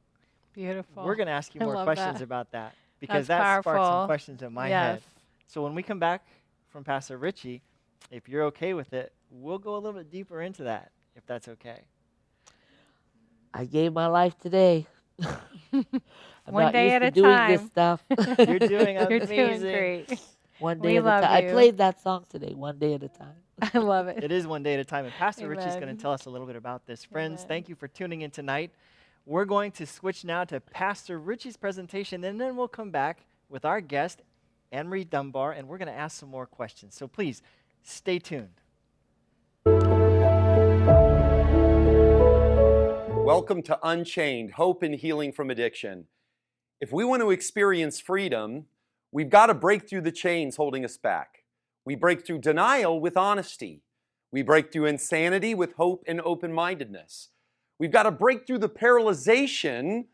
Beautiful. We're going to ask you I more love questions that. about that because That's that sparked some powerful. questions in my Yes. head. So when we come back from Pastor Richie, if you're okay with it, we'll go a little bit deeper into that, if that's okay. I gave my life today. I'm One not day used at to a doing this time. stuff. You're doing You're amazing. doing great. One We day at a love time. I you. played that song today, one day at a time. I love it. It is one day at a time. And Pastor Richie's going Amen. to tell us a little bit about this. Friends, Amen. thank you for tuning in tonight. We're going to switch now to Pastor Richie's presentation, and then we'll come back with our guest, Anne-Marie Dunbar, and we're going to ask some more questions. So please, stay tuned. Welcome to Unchained, Hope and Healing from Addiction. If we want to experience freedom, we've got to break through the chains holding us back. We break through denial with honesty. We break through insanity with hope and open-mindedness. We've got to break through the paralyzation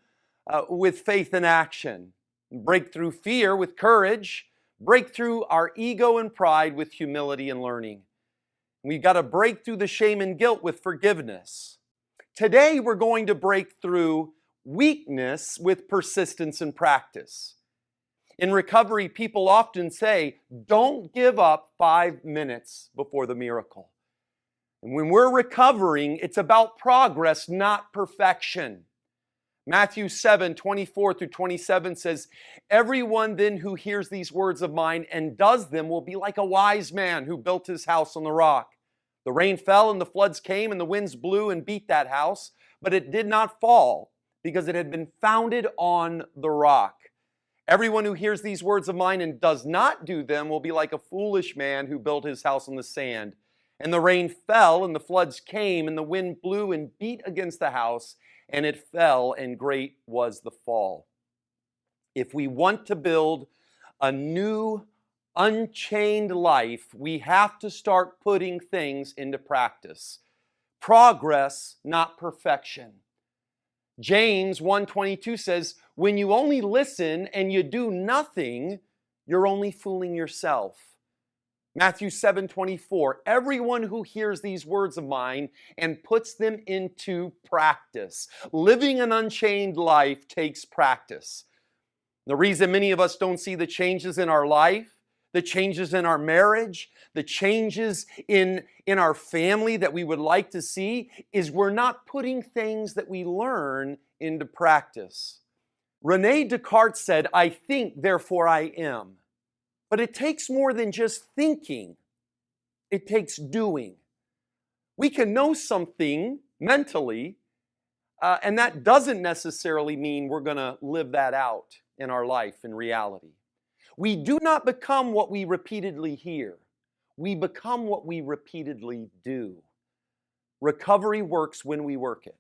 with faith and action. Break through fear with courage. Break through our ego and pride with humility and learning. We've got to break through the shame and guilt with forgiveness. Today, we're going to break through weakness with persistence and practice. In recovery, people often say, don't give up 5 minutes before the miracle. And when we're recovering, it's about progress, not perfection. Matthew 7:24-27 says, everyone then who hears these words of mine and does them will be like a wise man who built his house on the rock. The rain fell and the floods came and the winds blew and beat that house, but it did not fall because it had been founded on the rock. Everyone who hears these words of mine and does not do them will be like a foolish man who built his house on the sand. And the rain fell and the floods came and the wind blew and beat against the house and it fell and great was the fall. If we want to build a new unchained life, we have to start putting things into practice. Progress, not perfection. James 1:22 says, when you only listen and you do nothing, you're only fooling yourself. Matthew 7:24, everyone who hears these words of mine and puts them into practice. Living an unchained life takes practice. The reason many of us don't see the changes in our life, the changes in our marriage, the changes in our family that we would like to see is we're not putting things that we learn into practice. Rene Descartes said, I think, therefore I am. But it takes more than just thinking. It takes doing. We can know something mentally, and that doesn't necessarily mean we're going to live that out in our life in reality. We do not become what we repeatedly hear. We become what we repeatedly do. Recovery works when we work it.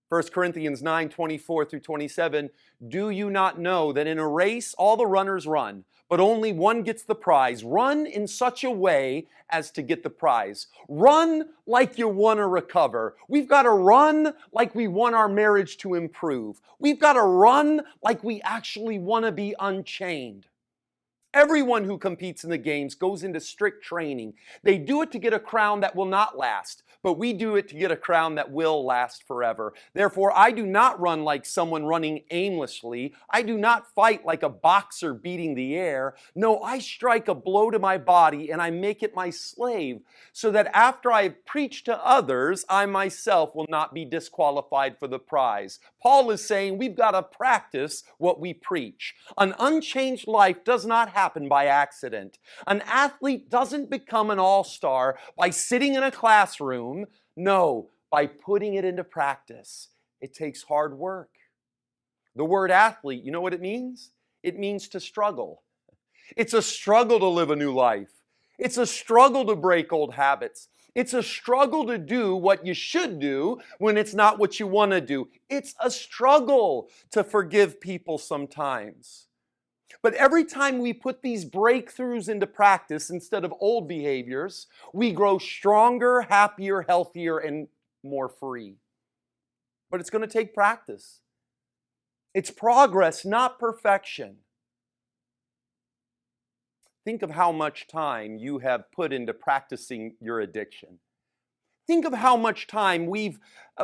1 Corinthians 9:24-27, do you not know that in a race all the runners run, but only one gets the prize? Run in such a way as to get the prize. Run like you want to recover. We've got to run like we want our marriage to improve. We've got to run like we actually want to be unchained. Everyone who competes in the games goes into strict training. They do it to get a crown that will not last, but we do it to get a crown that will last forever. Therefore, I do not run like someone running aimlessly. I do not fight like a boxer beating the air. No, I strike a blow to my body and I make it my slave, so that after I have preached to others, I myself will not be disqualified for the prize. Paul is saying we've got to practice what we preach. An unchanged life does not happen by accident. An athlete doesn't become an all-star by sitting in a classroom. No, by putting it into practice. It takes hard work. The word athlete, you know what it means? It means to struggle. It's a struggle to live a new life. It's a struggle to break old habits. It's a struggle to do what you should do when it's not what you want to do. It's a struggle to forgive people sometimes. But every time we put these breakthroughs into practice instead of old behaviors, we grow stronger, happier, healthier, and more free. But it's going to take practice. It's progress, not perfection. Think of how much time you have put into practicing your addiction. Think of how much time we've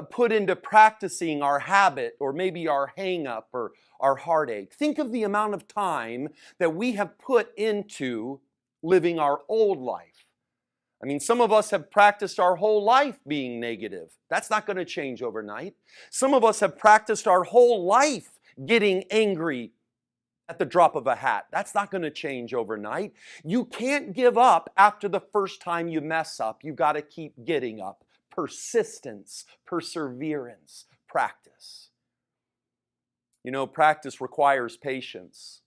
put into practicing our habit or maybe our hang-up or our heartache. Think of the amount of time that we have put into living our old life. I mean, some of us have practiced our whole life being negative. That's not going to change overnight. Some of us have practiced our whole life getting angry at the drop of a hat. That's not going to change overnight. You can't give up after the first time you mess up. You've got to keep getting up. Persistence, perseverance, practice. You know, practice requires patience.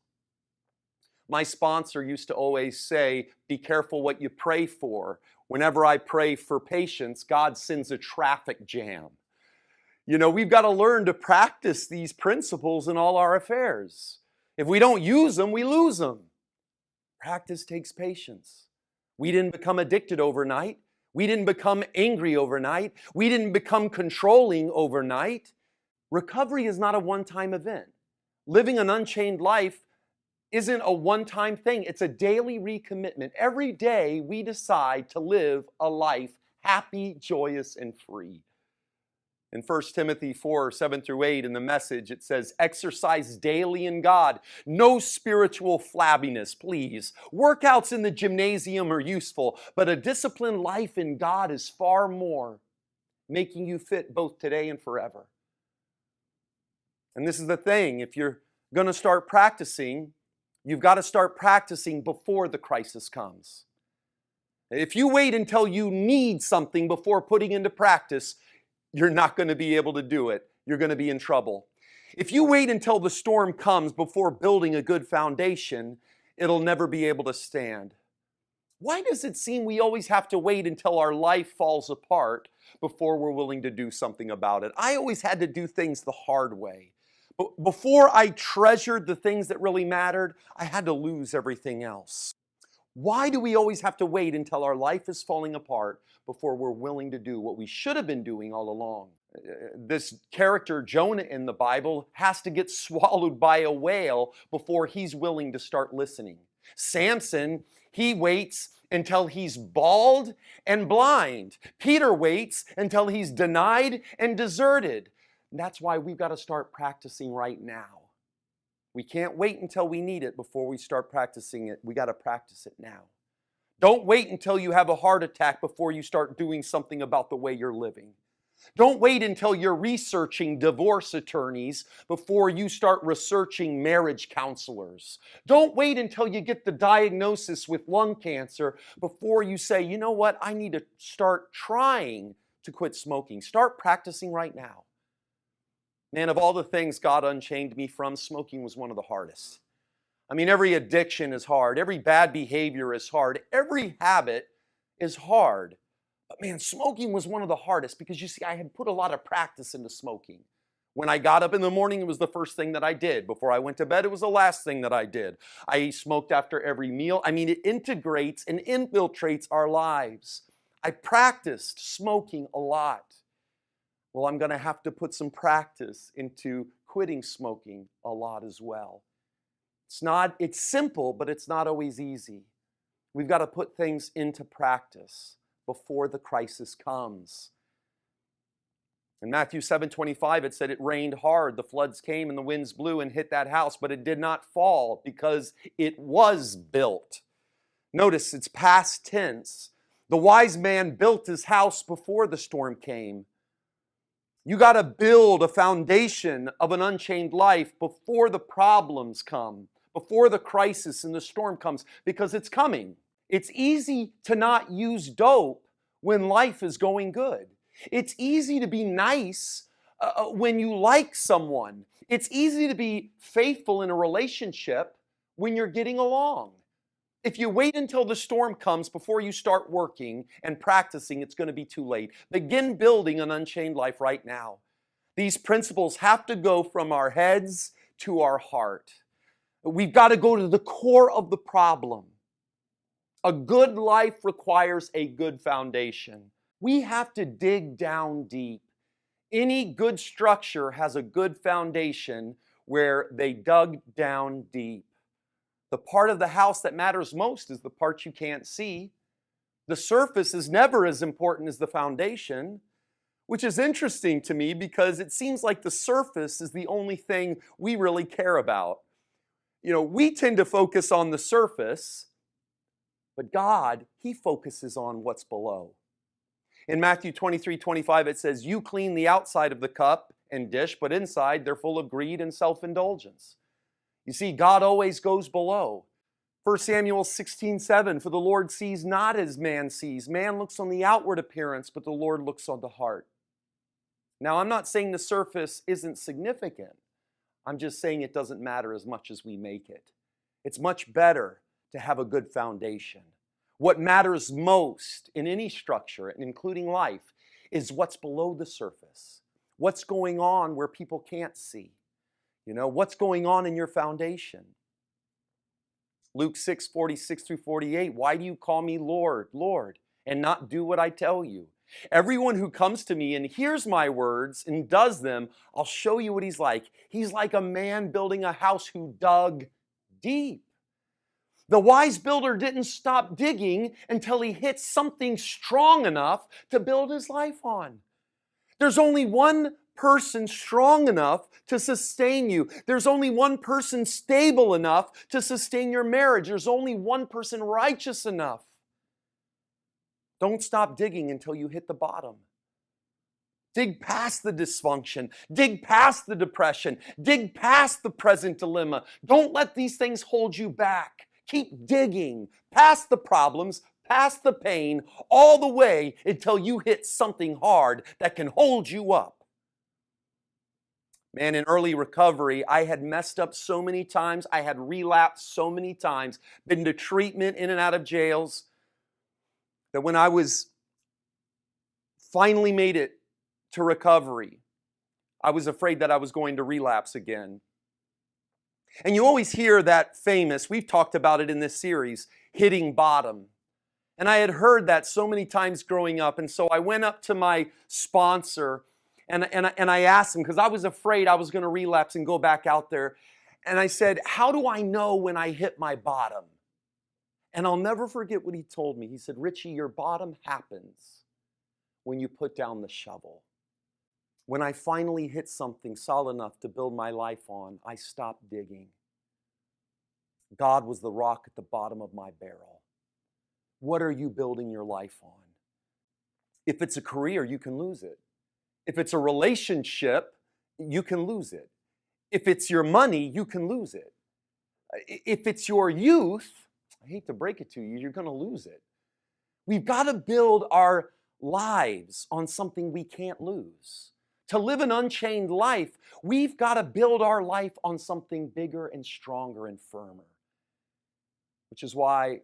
My sponsor used to always say, be careful what you pray for. Whenever I pray for patience, God sends a traffic jam. You know, we've got to learn to practice these principles in all our affairs. If we don't use them, we lose them. Practice takes patience. We didn't become addicted overnight. We didn't become angry overnight. We didn't become controlling overnight. Recovery is not a one-time event. Living an unchained life isn't a one-time thing. It's a daily recommitment. Every day we decide to live a life happy, joyous, and free. In 1 Timothy 4, 7 through 8, in the Message, it says, exercise daily in God. No spiritual flabbiness, please. Workouts in the gymnasium are useful, but a disciplined life in God is far more, making you fit both today and forever. And this is the thing, if you're going to start practicing, you've got to start practicing before the crisis comes. If you wait until you need something before putting into practice, you're not going to be able to do it. You're going to be in trouble. If you wait until the storm comes before building a good foundation, it'll never be able to stand. Why does it seem we always have to wait until our life falls apart before we're willing to do something about it? I always had to do things the hard way. But before I treasured the things that really mattered, I had to lose everything else. Why do we always have to wait until our life is falling apart before we're willing to do what we should have been doing all along? This character, Jonah in the Bible, has to get swallowed by a whale before he's willing to start listening. Samson, he waits until he's bald and blind. Peter waits until he's denied and deserted. And that's why we've got to start practicing right now. We can't wait until we need it before we start practicing it. We got to practice it now. Don't wait until you have a heart attack before you start doing something about the way you're living. Don't wait until you're researching divorce attorneys before you start researching marriage counselors. Don't wait until you get the diagnosis with lung cancer before you say, you know what, I need to start trying to quit smoking. Start practicing right now. Man, of all the things God unchained me from, smoking was one of the hardest. I mean, every addiction is hard. Every bad behavior is hard. Every habit is hard. But man, smoking was one of the hardest because you see, I had put a lot of practice into smoking. When I got up in the morning, it was the first thing that I did. Before I went to bed, it was the last thing that I did. I smoked after every meal. I mean, it integrates and infiltrates our lives. I practiced smoking a lot. Well, I'm going to have to put some practice into quitting smoking a lot as well. It's simple, but it's not always easy. We've got to put things into practice before the crisis comes. In Matthew 7:25, it said it rained hard, the floods came and the winds blew and hit that house, but it did not fall because it was built. Notice it's past tense. The wise man built his house before the storm came. You got to build a foundation of an unchained life before the problems come, before the crisis and the storm comes, because it's coming. It's easy to not use dope when life is going good. It's easy to be nice when you like someone. It's easy to be faithful in a relationship when you're getting along. If you wait until the storm comes before you start working and practicing, it's going to be too late. Begin building an unchained life right now. These principles have to go from our heads to our heart. We've got to go to the core of the problem. A good life requires a good foundation. We have to dig down deep. Any good structure has a good foundation where they dug down deep. The part of the house that matters most is the part you can't see. The surface is never as important as the foundation, which is interesting to me because it seems like the surface is the only thing we really care about. We tend to focus on the surface, but God, He focuses on what's below. In Matthew 23:25, it says, "You clean the outside of the cup and dish, but inside they're full of greed and self-indulgence." You see, God always goes below. 1 Samuel 16:7, "For the Lord sees not as man sees. Man looks on the outward appearance, but the Lord looks on the heart." Now, I'm not saying the surface isn't significant. I'm just saying it doesn't matter as much as we make it. It's much better to have a good foundation. What matters most in any structure, including life, is what's below the surface. What's going on where people can't see. What's going on in your foundation? Luke 6:46-48, "Why do you call me Lord, Lord, and not do what I tell you? Everyone who comes to me and hears my words and does them, I'll show you what he's like. He's like a man building a house who dug deep." The wise builder didn't stop digging until he hit something strong enough to build his life on. There's only one person strong enough to sustain you. There's only one person stable enough to sustain your marriage. There's only one person righteous enough. Don't stop digging until you hit the bottom. Dig past the dysfunction. Dig past the depression. Dig past the present dilemma. Don't let these things hold you back. Keep digging past the problems, past the pain, all the way until you hit something hard that can hold you up. Man, in early recovery, I had messed up so many times. I had relapsed so many times, been to treatment in and out of jails, that when I was finally made it to recovery, I was afraid that I was going to relapse again. And you always hear that famous, we've talked about it in this series, hitting bottom. And I had heard that so many times growing up, and so I went up to my sponsor and I asked him, because I was afraid I was going to relapse and go back out there. And I said, "How do I know when I hit my bottom?" And I'll never forget what he told me. He said, "Richie, your bottom happens when you put down the shovel." When I finally hit something solid enough to build my life on, I stopped digging. God was the rock at the bottom of my barrel. What are you building your life on? If it's a career, you can lose it. If it's a relationship, you can lose it. If it's your money, you can lose it. If it's your youth, I hate to break it to you, you're going to lose it. We've got to build our lives on something we can't lose. To live an unchained life, we've got to build our life on something bigger and stronger and firmer. Which is why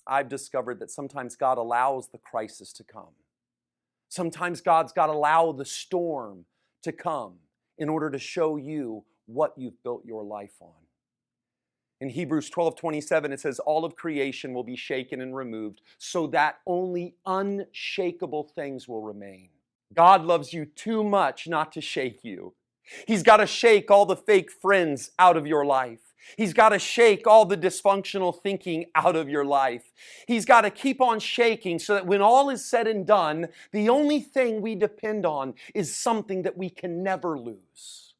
I've discovered that sometimes God allows the crisis to come. Sometimes God's got to allow the storm to come in order to show you what you've built your life on. In Hebrews 12:27, it says, "All of creation will be shaken and removed so that only unshakable things will remain." God loves you too much not to shake you. He's got to shake all the fake friends out of your life. He's got to shake all the dysfunctional thinking out of your life. He's got to keep on shaking so that when all is said and done, the only thing we depend on is something that we can never lose.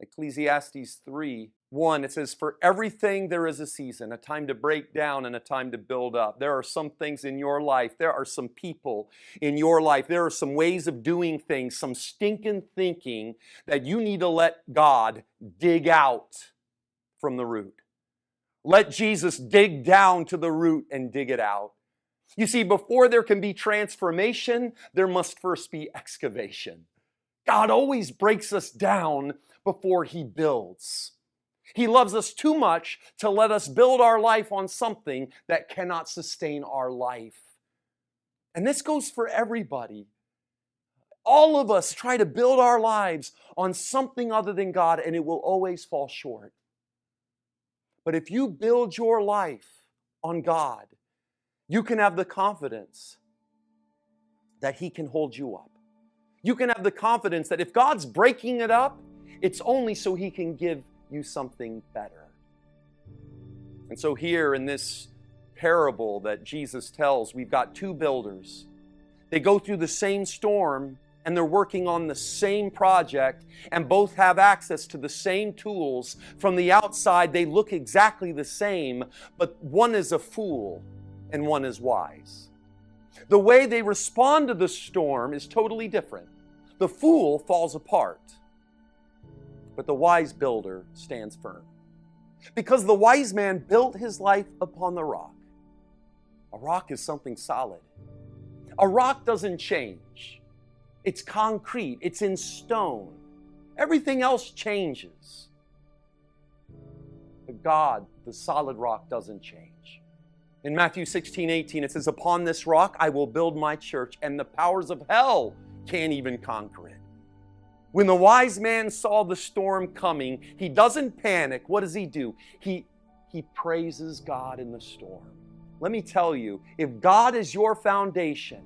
Ecclesiastes 3:1, it says, "For everything there is a season, a time to break down and a time to build up." There are some things in your life, there are some people in your life, there are some ways of doing things, some stinking thinking that you need to let God dig out from the root. Let Jesus dig down to the root and dig it out. You see, before there can be transformation, there must first be excavation. God always breaks us down before he builds. He loves us too much to let us build our life on something that cannot sustain our life. And this goes for everybody. All of us try to build our lives on something other than God, and it will always fall short. But if you build your life on God, you can have the confidence that he can hold you up. You can have the confidence that if God's breaking it up, it's only so he can give you something better. And so here in this parable that Jesus tells, we've got two builders. They go through the same storm and they're working on the same project and both have access to the same tools. From the outside, they look exactly the same, but one is a fool and one is wise. The way they respond to the storm is totally different. The fool falls apart, but the wise builder stands firm. Because the wise man built his life upon the rock. A rock is something solid. A rock doesn't change. It's concrete. It's in stone. Everything else changes. But God, the solid rock, doesn't change. In Matthew 16:18, it says, "Upon this rock I will build my church, and the powers of hell can't even conquer it." When the wise man saw the storm coming, he doesn't panic. What does he do? He praises God in the storm. Let me tell you, if God is your foundation,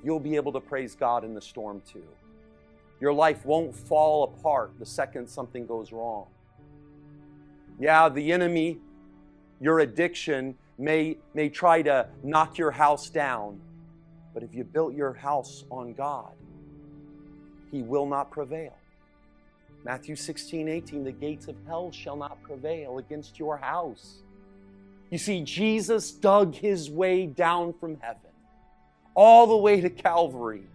you'll be able to praise God in the storm too. Your life won't fall apart the second something goes wrong. Yeah, the enemy, your addiction, may try to knock your house down. But if you built your house on God, he will not prevail. Matthew 16:18, the gates of hell shall not prevail against your house. You see, Jesus dug his way down from heaven, all the way to Calvary.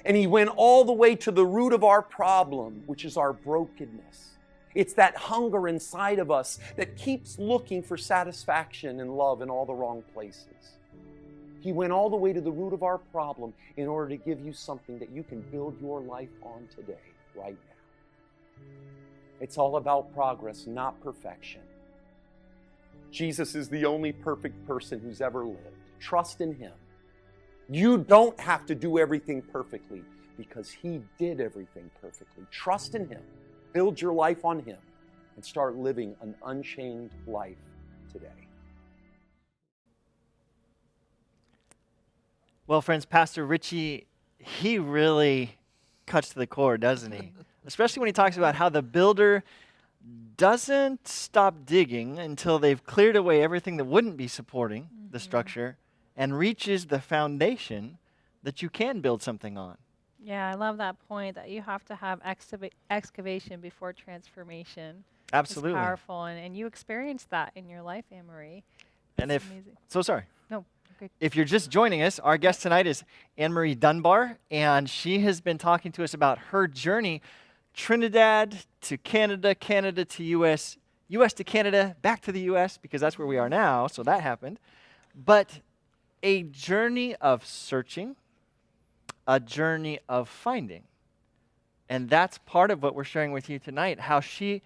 And he went all the way to the root of our problem, which is our brokenness. It's that hunger inside of us that keeps looking for satisfaction and love in all the wrong places. He went all the way to the root of our problem in order to give you something that you can build your life on today, right now. It's all about progress, not perfection. Jesus is the only perfect person who's ever lived. Trust in him. You don't have to do everything perfectly because he did everything perfectly. Trust in him. Build your life on him and start living an unchained life today. Well, friends, Pastor Richie, he really cuts to the core, doesn't he? Especially when he talks about how the builder doesn't stop digging until they've cleared away everything that wouldn't be supporting the structure and reaches the foundation that you can build something on. Yeah, I love that point that you have to have excavation before transformation. Absolutely. It's powerful, and you experienced that in your life, Anne-Marie. And It's if, amazing. so sorry. No, good. If you're just joining us, our guest tonight is Anne-Marie Dunbar, and she has been talking to us about her journey, Trinidad to Canada, Canada to U.S., U.S. to Canada, back to the U.S., because that's where we are now, so that happened. But a journey of searching, a journey of finding. And that's part of what we're sharing with you tonight, how she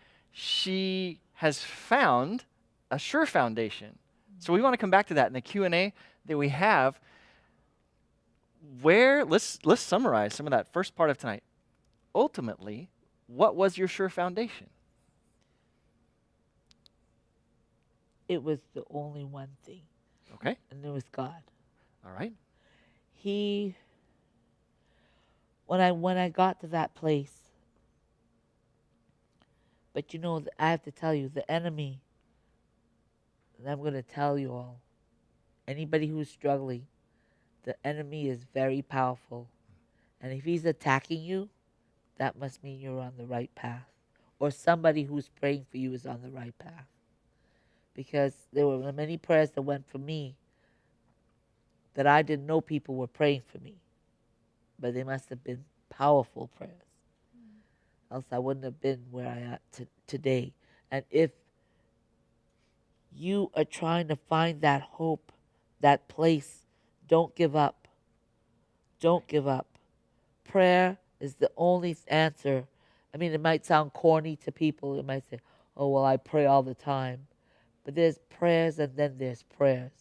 has found a sure foundation. So we want to come back to that in the Q&A that we have. Let's summarize some of that first part of tonight. Ultimately, what was your sure foundation? It was the only one thing, Okay, and it was God. all right. When I got to that place, but you know, I have to tell you, the enemy, and I'm going to tell you all, anybody who's struggling, the enemy is very powerful. And if he's attacking you, that must mean you're on the right path. Or somebody who's praying for you is on the right path. Because there were many prayers that went for me that I didn't know people were praying for me. But they must have been powerful prayers. Else I wouldn't have been where I am today. And if you are trying to find that hope, that place, don't give up. Don't give up. Prayer is the only answer. I mean, it might sound corny to people. It might say, oh, well, I pray all the time. But there's prayers and then there's prayers.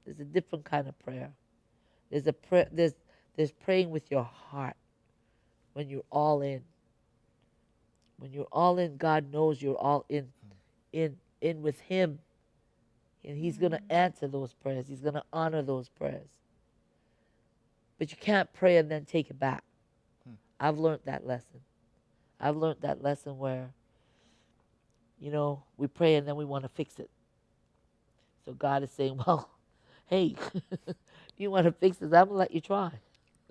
There's a different kind of prayer. There's a prayer. There's praying with your heart when you're all in. When you're all in, God knows you're all in with Him, and He's going to answer those prayers. He's going to honor those prayers. But you can't pray and then take it back. I've learned that lesson. I've learned that lesson where, we pray and then we want to fix it. So God is saying, well, hey, you want to fix this? I'm going to let you try.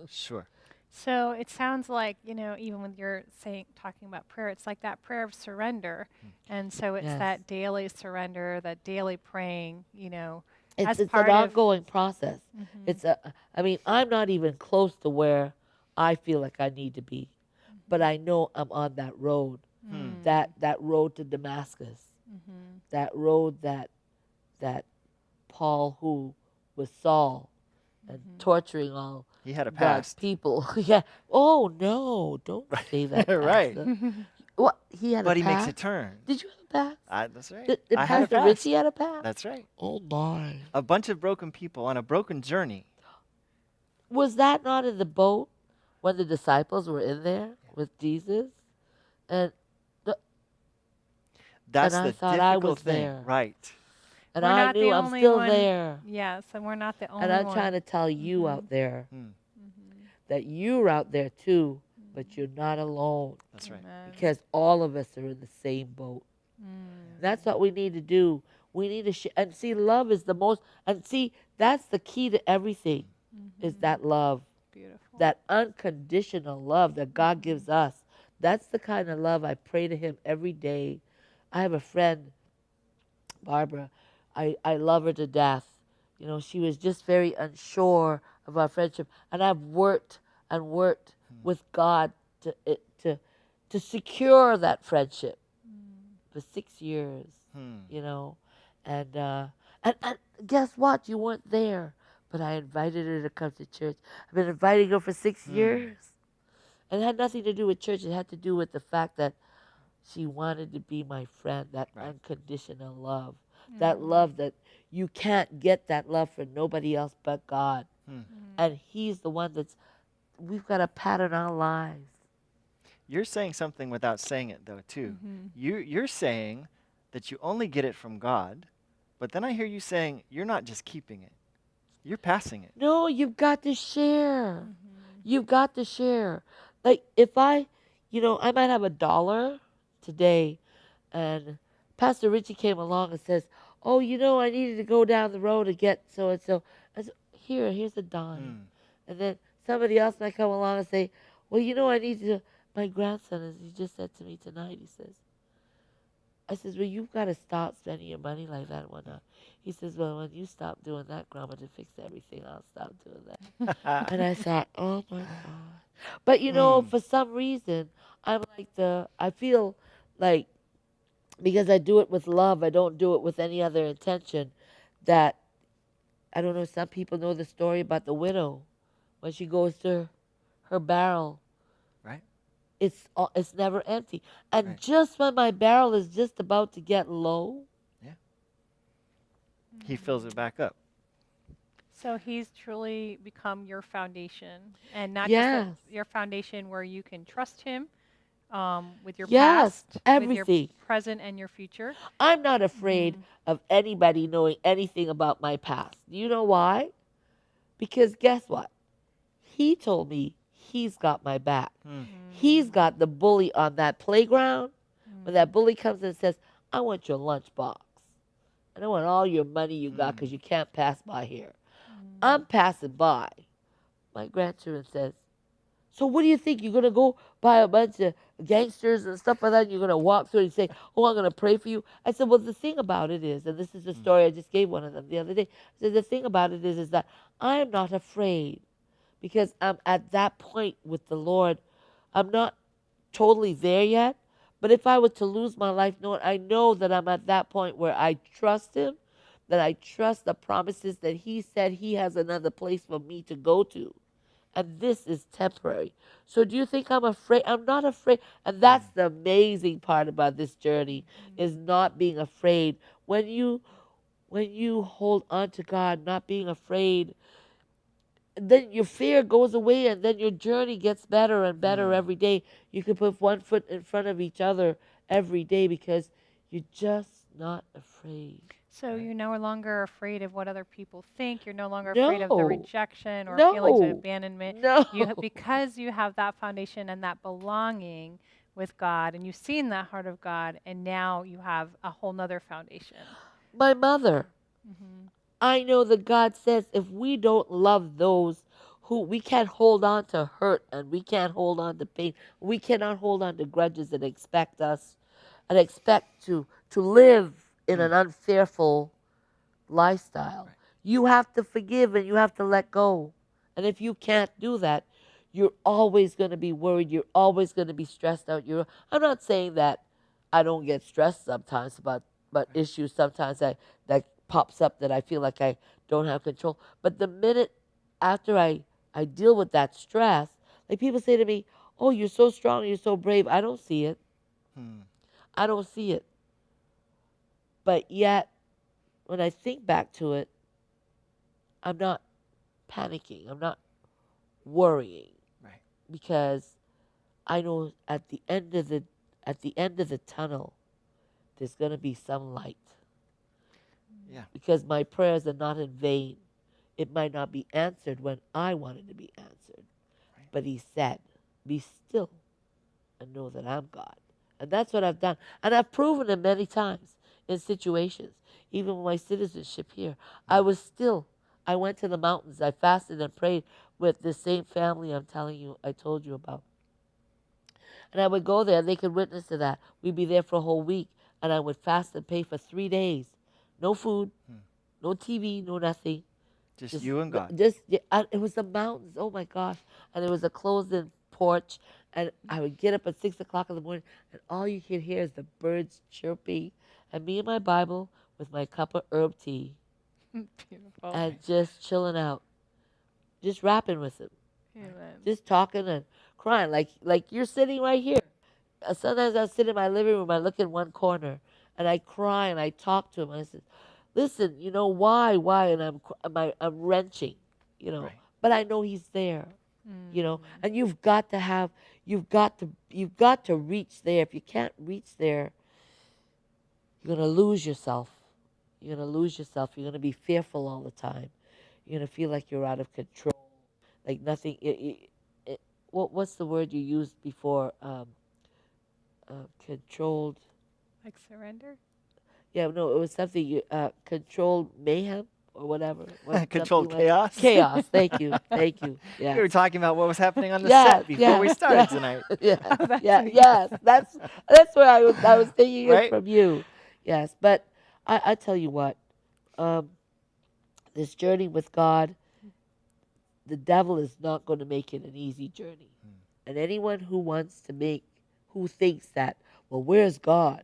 Sure. So it sounds like, even when you're talking about prayer, it's like that prayer of surrender. And so it's Yes. that daily surrender, that daily praying, It's as an part of. ongoing process. I'm not even close to where I feel like I need to be, but I know I'm on that road, that road to Damascus, that road that Paul, who was Saul, and torturing all He had a God's past. people. Yeah. Oh no! Don't say that. Right. Pastor. What? He had But a he past? makes a turn. Did you have a past? That's right. Did I had a Pastor past. Richie had a past? That's right. Oh my! A bunch of broken people on a broken journey. Was that not in the boat when the disciples were in there with Jesus? And That's And I the thought I difficult was thing. there. Right. and We're I not the knew I'm only still one. there. Yes, and we're not the only And I'm one. trying to tell you out there Hmm. that you're out there too, but you're not alone. That's right. Amen. Because all of us are in the same boat. That's what we need to do. We need to and see, love is the most, and see, that's the key to everything, is that love, Beautiful. that unconditional love that God gives us. That's the kind of love I pray to Him every day. I have a friend, Barbara. I love her to death. She was just very unsure of our friendship, and I've worked and worked with God to secure that friendship for 6 years. And guess what? You weren't there, but I invited her to come to church. I've been inviting her for 6 years, and it had nothing to do with church. It had to do with the fact that she wanted to be my friend. That Right. unconditional love, that love that you can't get that love for nobody else but God, and He's the one we've got to pattern our lives. You're saying something without saying it, though, too. You're saying that you only get it from God, but then I hear you saying you're not just keeping it, you're passing it. No, you've got to share. You've got to share. Like if I might have $1 today, and Pastor Richie came along and says, "Oh, I needed to go down the road to get so and so." I said, "Here's a dime." And then somebody else might come along and say, "Well, I need to." My grandson, as he just said to me tonight, I says, "Well, you've got to stop spending your money like that and whatnot." He says, "Well, when you stop doing that, Grandma, to fix everything, I'll stop doing that." And I thought, oh my God. But for some reason, I feel like, because I do it with love, I don't do it with any other intention, that, I don't know, some people know the story about the widow when she goes to her barrel. Right. It's never empty. And Right. just when my barrel is just about to get low, He fills it back up. So He's truly become your foundation, and not Yes. just your foundation where you can trust Him with your Yes, past, with everything. your present, and your future. I'm not afraid of anybody knowing anything about my past. You know why? Because guess what? He told me He's got my back. He's got the bully on that playground. When that bully comes and says, "I want your lunchbox. And I want all your money you got because you can't pass by here." I'm passing by. My grandchildren says, "So what do you think? You're going to go by a bunch of gangsters and stuff like that, and you're going to walk through and say, 'Oh, I'm going to pray for you'?" I said, "Well, the thing about it is," and this is the story I just gave one of them the other day. I said, "The thing about it is that I am not afraid, because I'm at that point with the Lord. I'm not totally there yet, but if I were to lose my life, I know that I'm at that point where I trust Him, that I trust the promises that He said He has another place for me to go to. and this is temporary. So do you think I'm afraid? I'm not afraid. And that's the amazing part about this journey, is not being afraid. When you hold on to God, not being afraid, then your fear goes away, and then your journey gets better and better every day. You can put one foot in front of each other every day because you're just not afraid. So you're no longer afraid of what other people think. You're no longer afraid of the No, rejection or feelings of no, abandonment. no. Because you have that foundation and that belonging with God, and you've seen that heart of God, and now you have a whole nother foundation. My mother, Hmm. I know that God says if we don't love those who, we can't hold on to hurt, and we can't hold on to pain. We cannot hold on to grudges and expect to live in an unfearful lifestyle. Right. You have to forgive and you have to let go. And if you can't do that, you're always going to be worried. You're always going to be stressed out. I'm not saying that I don't get stressed sometimes about issues sometimes that pops up that I feel like I don't have control. But the minute after I deal with that stress, like people say to me, "Oh, you're so strong, you're so brave." I don't see it. Hmm. I don't see it. But yet, when I think back to it, I'm not panicking. I'm not worrying Right. because I know at the end of the tunnel, there's going to be some light. Yeah. Because my prayers are not in vain. It might not be answered when I wanted to be answered, Right. but He said, "Be still and know that I'm God." And that's what I've done, and I've proven it many times in situations. Even with my citizenship here, I was still. I went to the mountains. I fasted and prayed with the same family I told you about. And I would go there, and they could witness to that. We'd be there for a whole week, and I would fast and pray for 3 days. No food, no TV, no nothing. Just you and God. It was the mountains. Oh my gosh! And it was a closed-in porch, and I would get up at 6 o'clock in the morning, and all you could hear is the birds chirping, and me and my Bible with my cup of herb tea, Beautiful. and just chilling out, just rapping with him, Amen. just talking and crying, like you're sitting right here. Sometimes I sit in my living room, I look in one corner, and I cry and I talk to him. And I said, "Listen, why?" And I'm wrenching, Right. but I know He's there, Mm. And you've got to reach there. If you can't reach there, you're gonna lose yourself. You're gonna lose yourself. You're gonna be fearful all the time. You're gonna feel like you're out of control, like nothing. What's the word you used before? Controlled. Like surrender? Yeah, no, it was something controlled mayhem or whatever. Controlled Something like chaos. chaos. Thank you, thank you. We Yeah. were talking about what was happening on the Yes, set before we yes, started yes, tonight. yes, Oh, that's yeah, amazing. yes. That's where I was taking it Right? from you. Yes, but I tell you what, um, this journey with God, the devil is not going to make it an easy journey. And anyone who thinks that, well, where's God?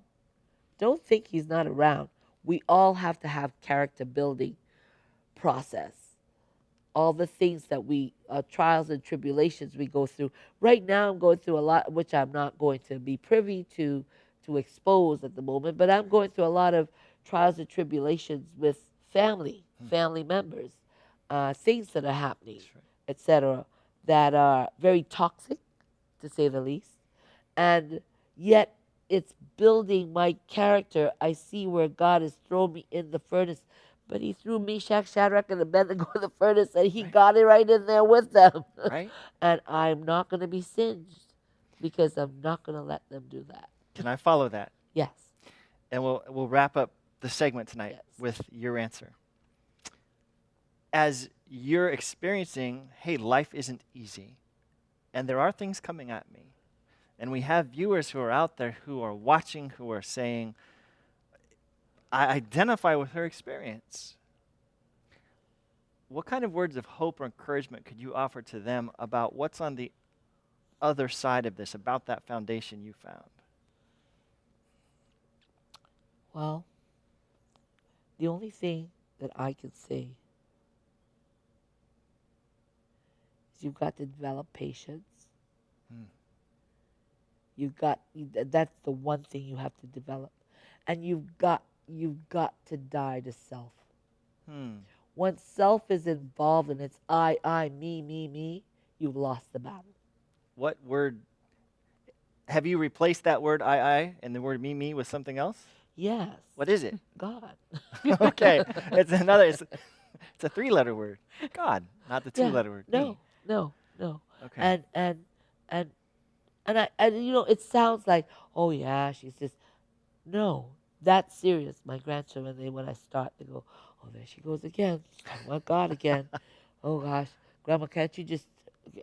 Don't think He's not around. We all have to have character building process. All the things that trials and tribulations we go through. Right now, I'm going through a lot, which I'm not going to be privy to expose at the moment, but I'm going through a lot of trials and tribulations with family members, things that are happening, That's right. etc., that are very toxic, to say the least. And yet, it's building my character. I see where God has thrown me in the furnace, but He threw Meshach, Shadrach, and Abednego in the furnace, and He Right. got it right in there with them. Right? And I'm not going to be singed because I'm not going to let them do that. Can I follow that? Yes. And we'll wrap up the segment tonight Yes. with your answer. As you're experiencing, hey, life isn't easy, and there are things coming at me, and we have viewers who are out there who are watching, who are saying, I identify with her experience. What kind of words of hope or encouragement could you offer to them about what's on the other side of this, about that foundation you found? Well, the only thing that I can say is you've got to develop patience. Hmm. That's the one thing you have to develop. And you've got to die to self. Hmm. Once self is involved and it's I, me, you've lost the battle. What word? Have you replaced that word I and the word me with something else? Yes. What is it? God. Okay, it's another. It's a three-letter word. God, not the Yeah, two-letter word. No, Me. no. Okay. And you know, it sounds like, oh yeah, she's just no. That's serious. My grandchildren, when I start, they go, oh, there she goes again. She's talking about God again. Oh gosh, Grandma, can't you just,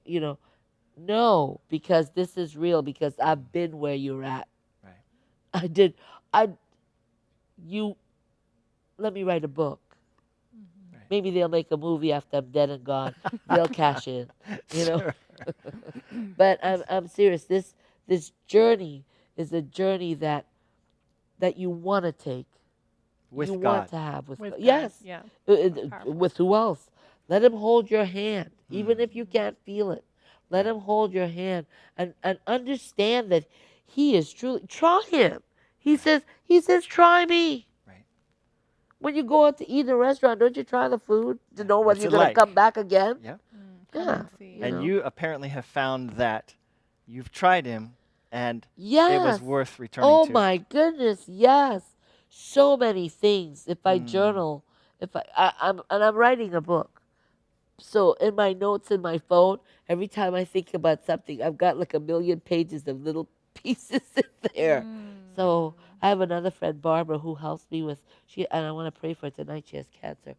you know, no, because this is real. Because I've been where you're at. Right. I did. You. Let me write a book. Right. Maybe they'll make a movie after I'm dead and gone. They'll cash in, you know. Sure. But I'm serious. This journey is a journey that you want to take. With you God. want to have with With God. God, Yes. yeah. Powerful. With who else? Let him hold your hand, even if you can't feel it. Let Right. him hold your hand and understand that he is truly. Try him. He says, try me. Right. When you go out to eat in a restaurant, don't you try the food to know whether What's you're it going to like? come back again? Yeah. Come Yeah. and see. And know. you apparently have found that you've tried him, and Yes. it was worth returning Oh to. my goodness, yes. So many things. If I Hmm. journal, if I'm writing a book. So in my notes in my phone, every time I think about something, I've got like a million pages of little pieces in there. So I have another friend, Barbara, who helps me with and I want to pray for her tonight. She has cancer.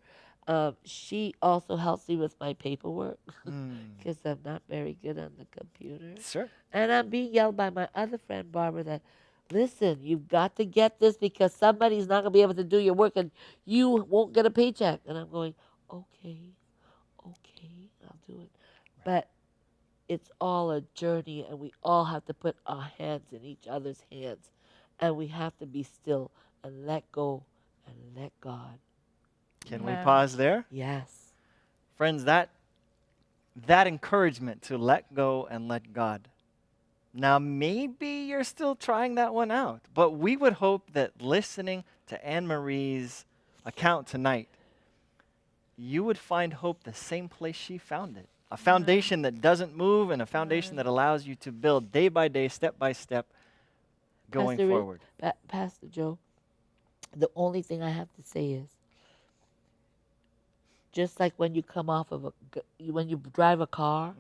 She also helps me with my paperwork Hmm. because I'm not very good on the computer. Sure. And I'm being yelled by my other friend, Barbara, that, listen, you've got to get this because somebody's not going to be able to do your work and you won't get a paycheck. And I'm going, okay, I'll do it. But it's all a journey and we all have to put our hands in each other's hands. And we have to be still and let go and let God. Can we Amen. pause there? Yes. Friends, that encouragement to let go and let God. Now, maybe you're still trying that one out, but we would hope that listening to Anne Marie's account tonight, you would find hope the same place she found it. A foundation that doesn't move and a foundation that allows you to build day by day, step by step, going Pastor, forward. Pastor Joe, the only thing I have to say is, just like when you come off of when you drive a car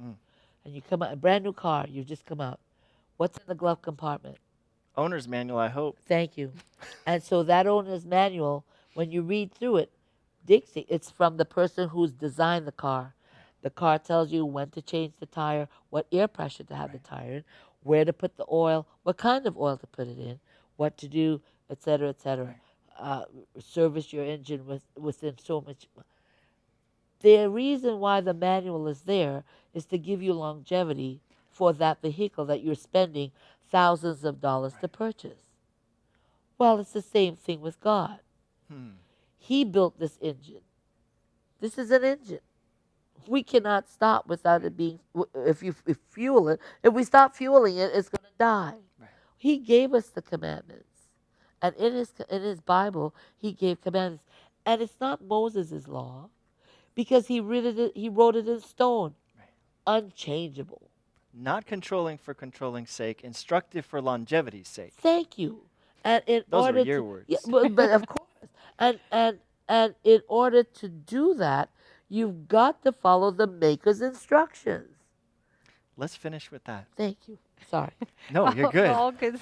and you come out, a brand new car, you just come out. What's in the glove compartment? Owner's manual, I hope. Thank you. And so that owner's manual, when you read through it, Dixie, it's from the person who's designed the car. The car tells you when to change the tire, what air pressure to have the tire in, where to put the oil, what kind of oil to put it in, what to do, et cetera, et cetera. Service your engine within so much. The reason why the manual is there is to give you longevity for that vehicle that you're spending thousands of dollars to purchase. Well, it's the same thing with God. He built this engine. This is an engine. We cannot stop without it being, if fuel it, if we stop fueling it, it's going to die. Right. He gave us the commandments. And in his Bible, he gave commandments. And it's not Moses' law because he wrote it in stone. Right. Unchangeable. Not controlling for controlling's sake, instructive for longevity's sake. Thank you. And in Those order were your to, words. Yeah, but of course. And in order to do that, you've got to follow the maker's instructions. Let's finish with that. Thank you. Sorry. No, you're good. All good.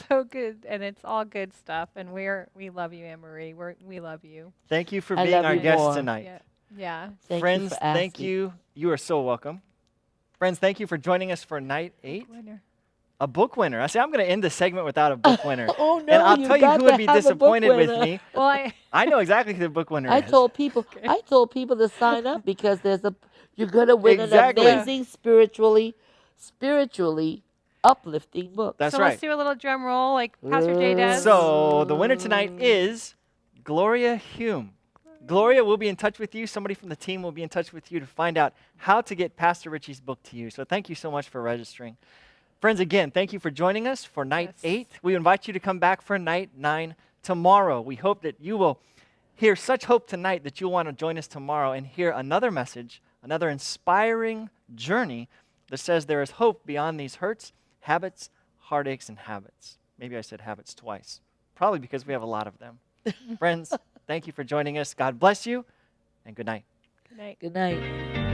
So good, and it's all good stuff. And we love you, Anne Marie. We love you. Thank you for I being love our you guest more. tonight. Yeah. Thank Friends, you for thank asking. you. You are so welcome. Friends, thank you for joining us for night 8. Winner. A book winner. I say I'm going to end the segment without a book winner. Oh no! And I'll you tell you got who would to be have a book disappointed with winner. me. Well, I know exactly who the book winner I is. told people. I told people to sign up because you're gonna win Exactly. an amazing spiritually uplifting book. That's so right. let's do a little drum roll like Pastor Jay does. So the winner tonight is Gloria Hume. Gloria will be in touch with you. Somebody from the team will be in touch with you to find out how to get Pastor Richie's book to you. So thank you so much for registering. Friends, again, thank you for joining us for night 8. We invite you to come back for night 9 tomorrow. We hope that you will hear such hope tonight that you'll want to join us tomorrow and hear another message, another inspiring journey that says there is hope beyond these hurts, habits, heartaches, and habits. Maybe I said habits twice, probably because we have a lot of them. Friends, thank you for joining us. God bless you, and good night. Good night. Good night.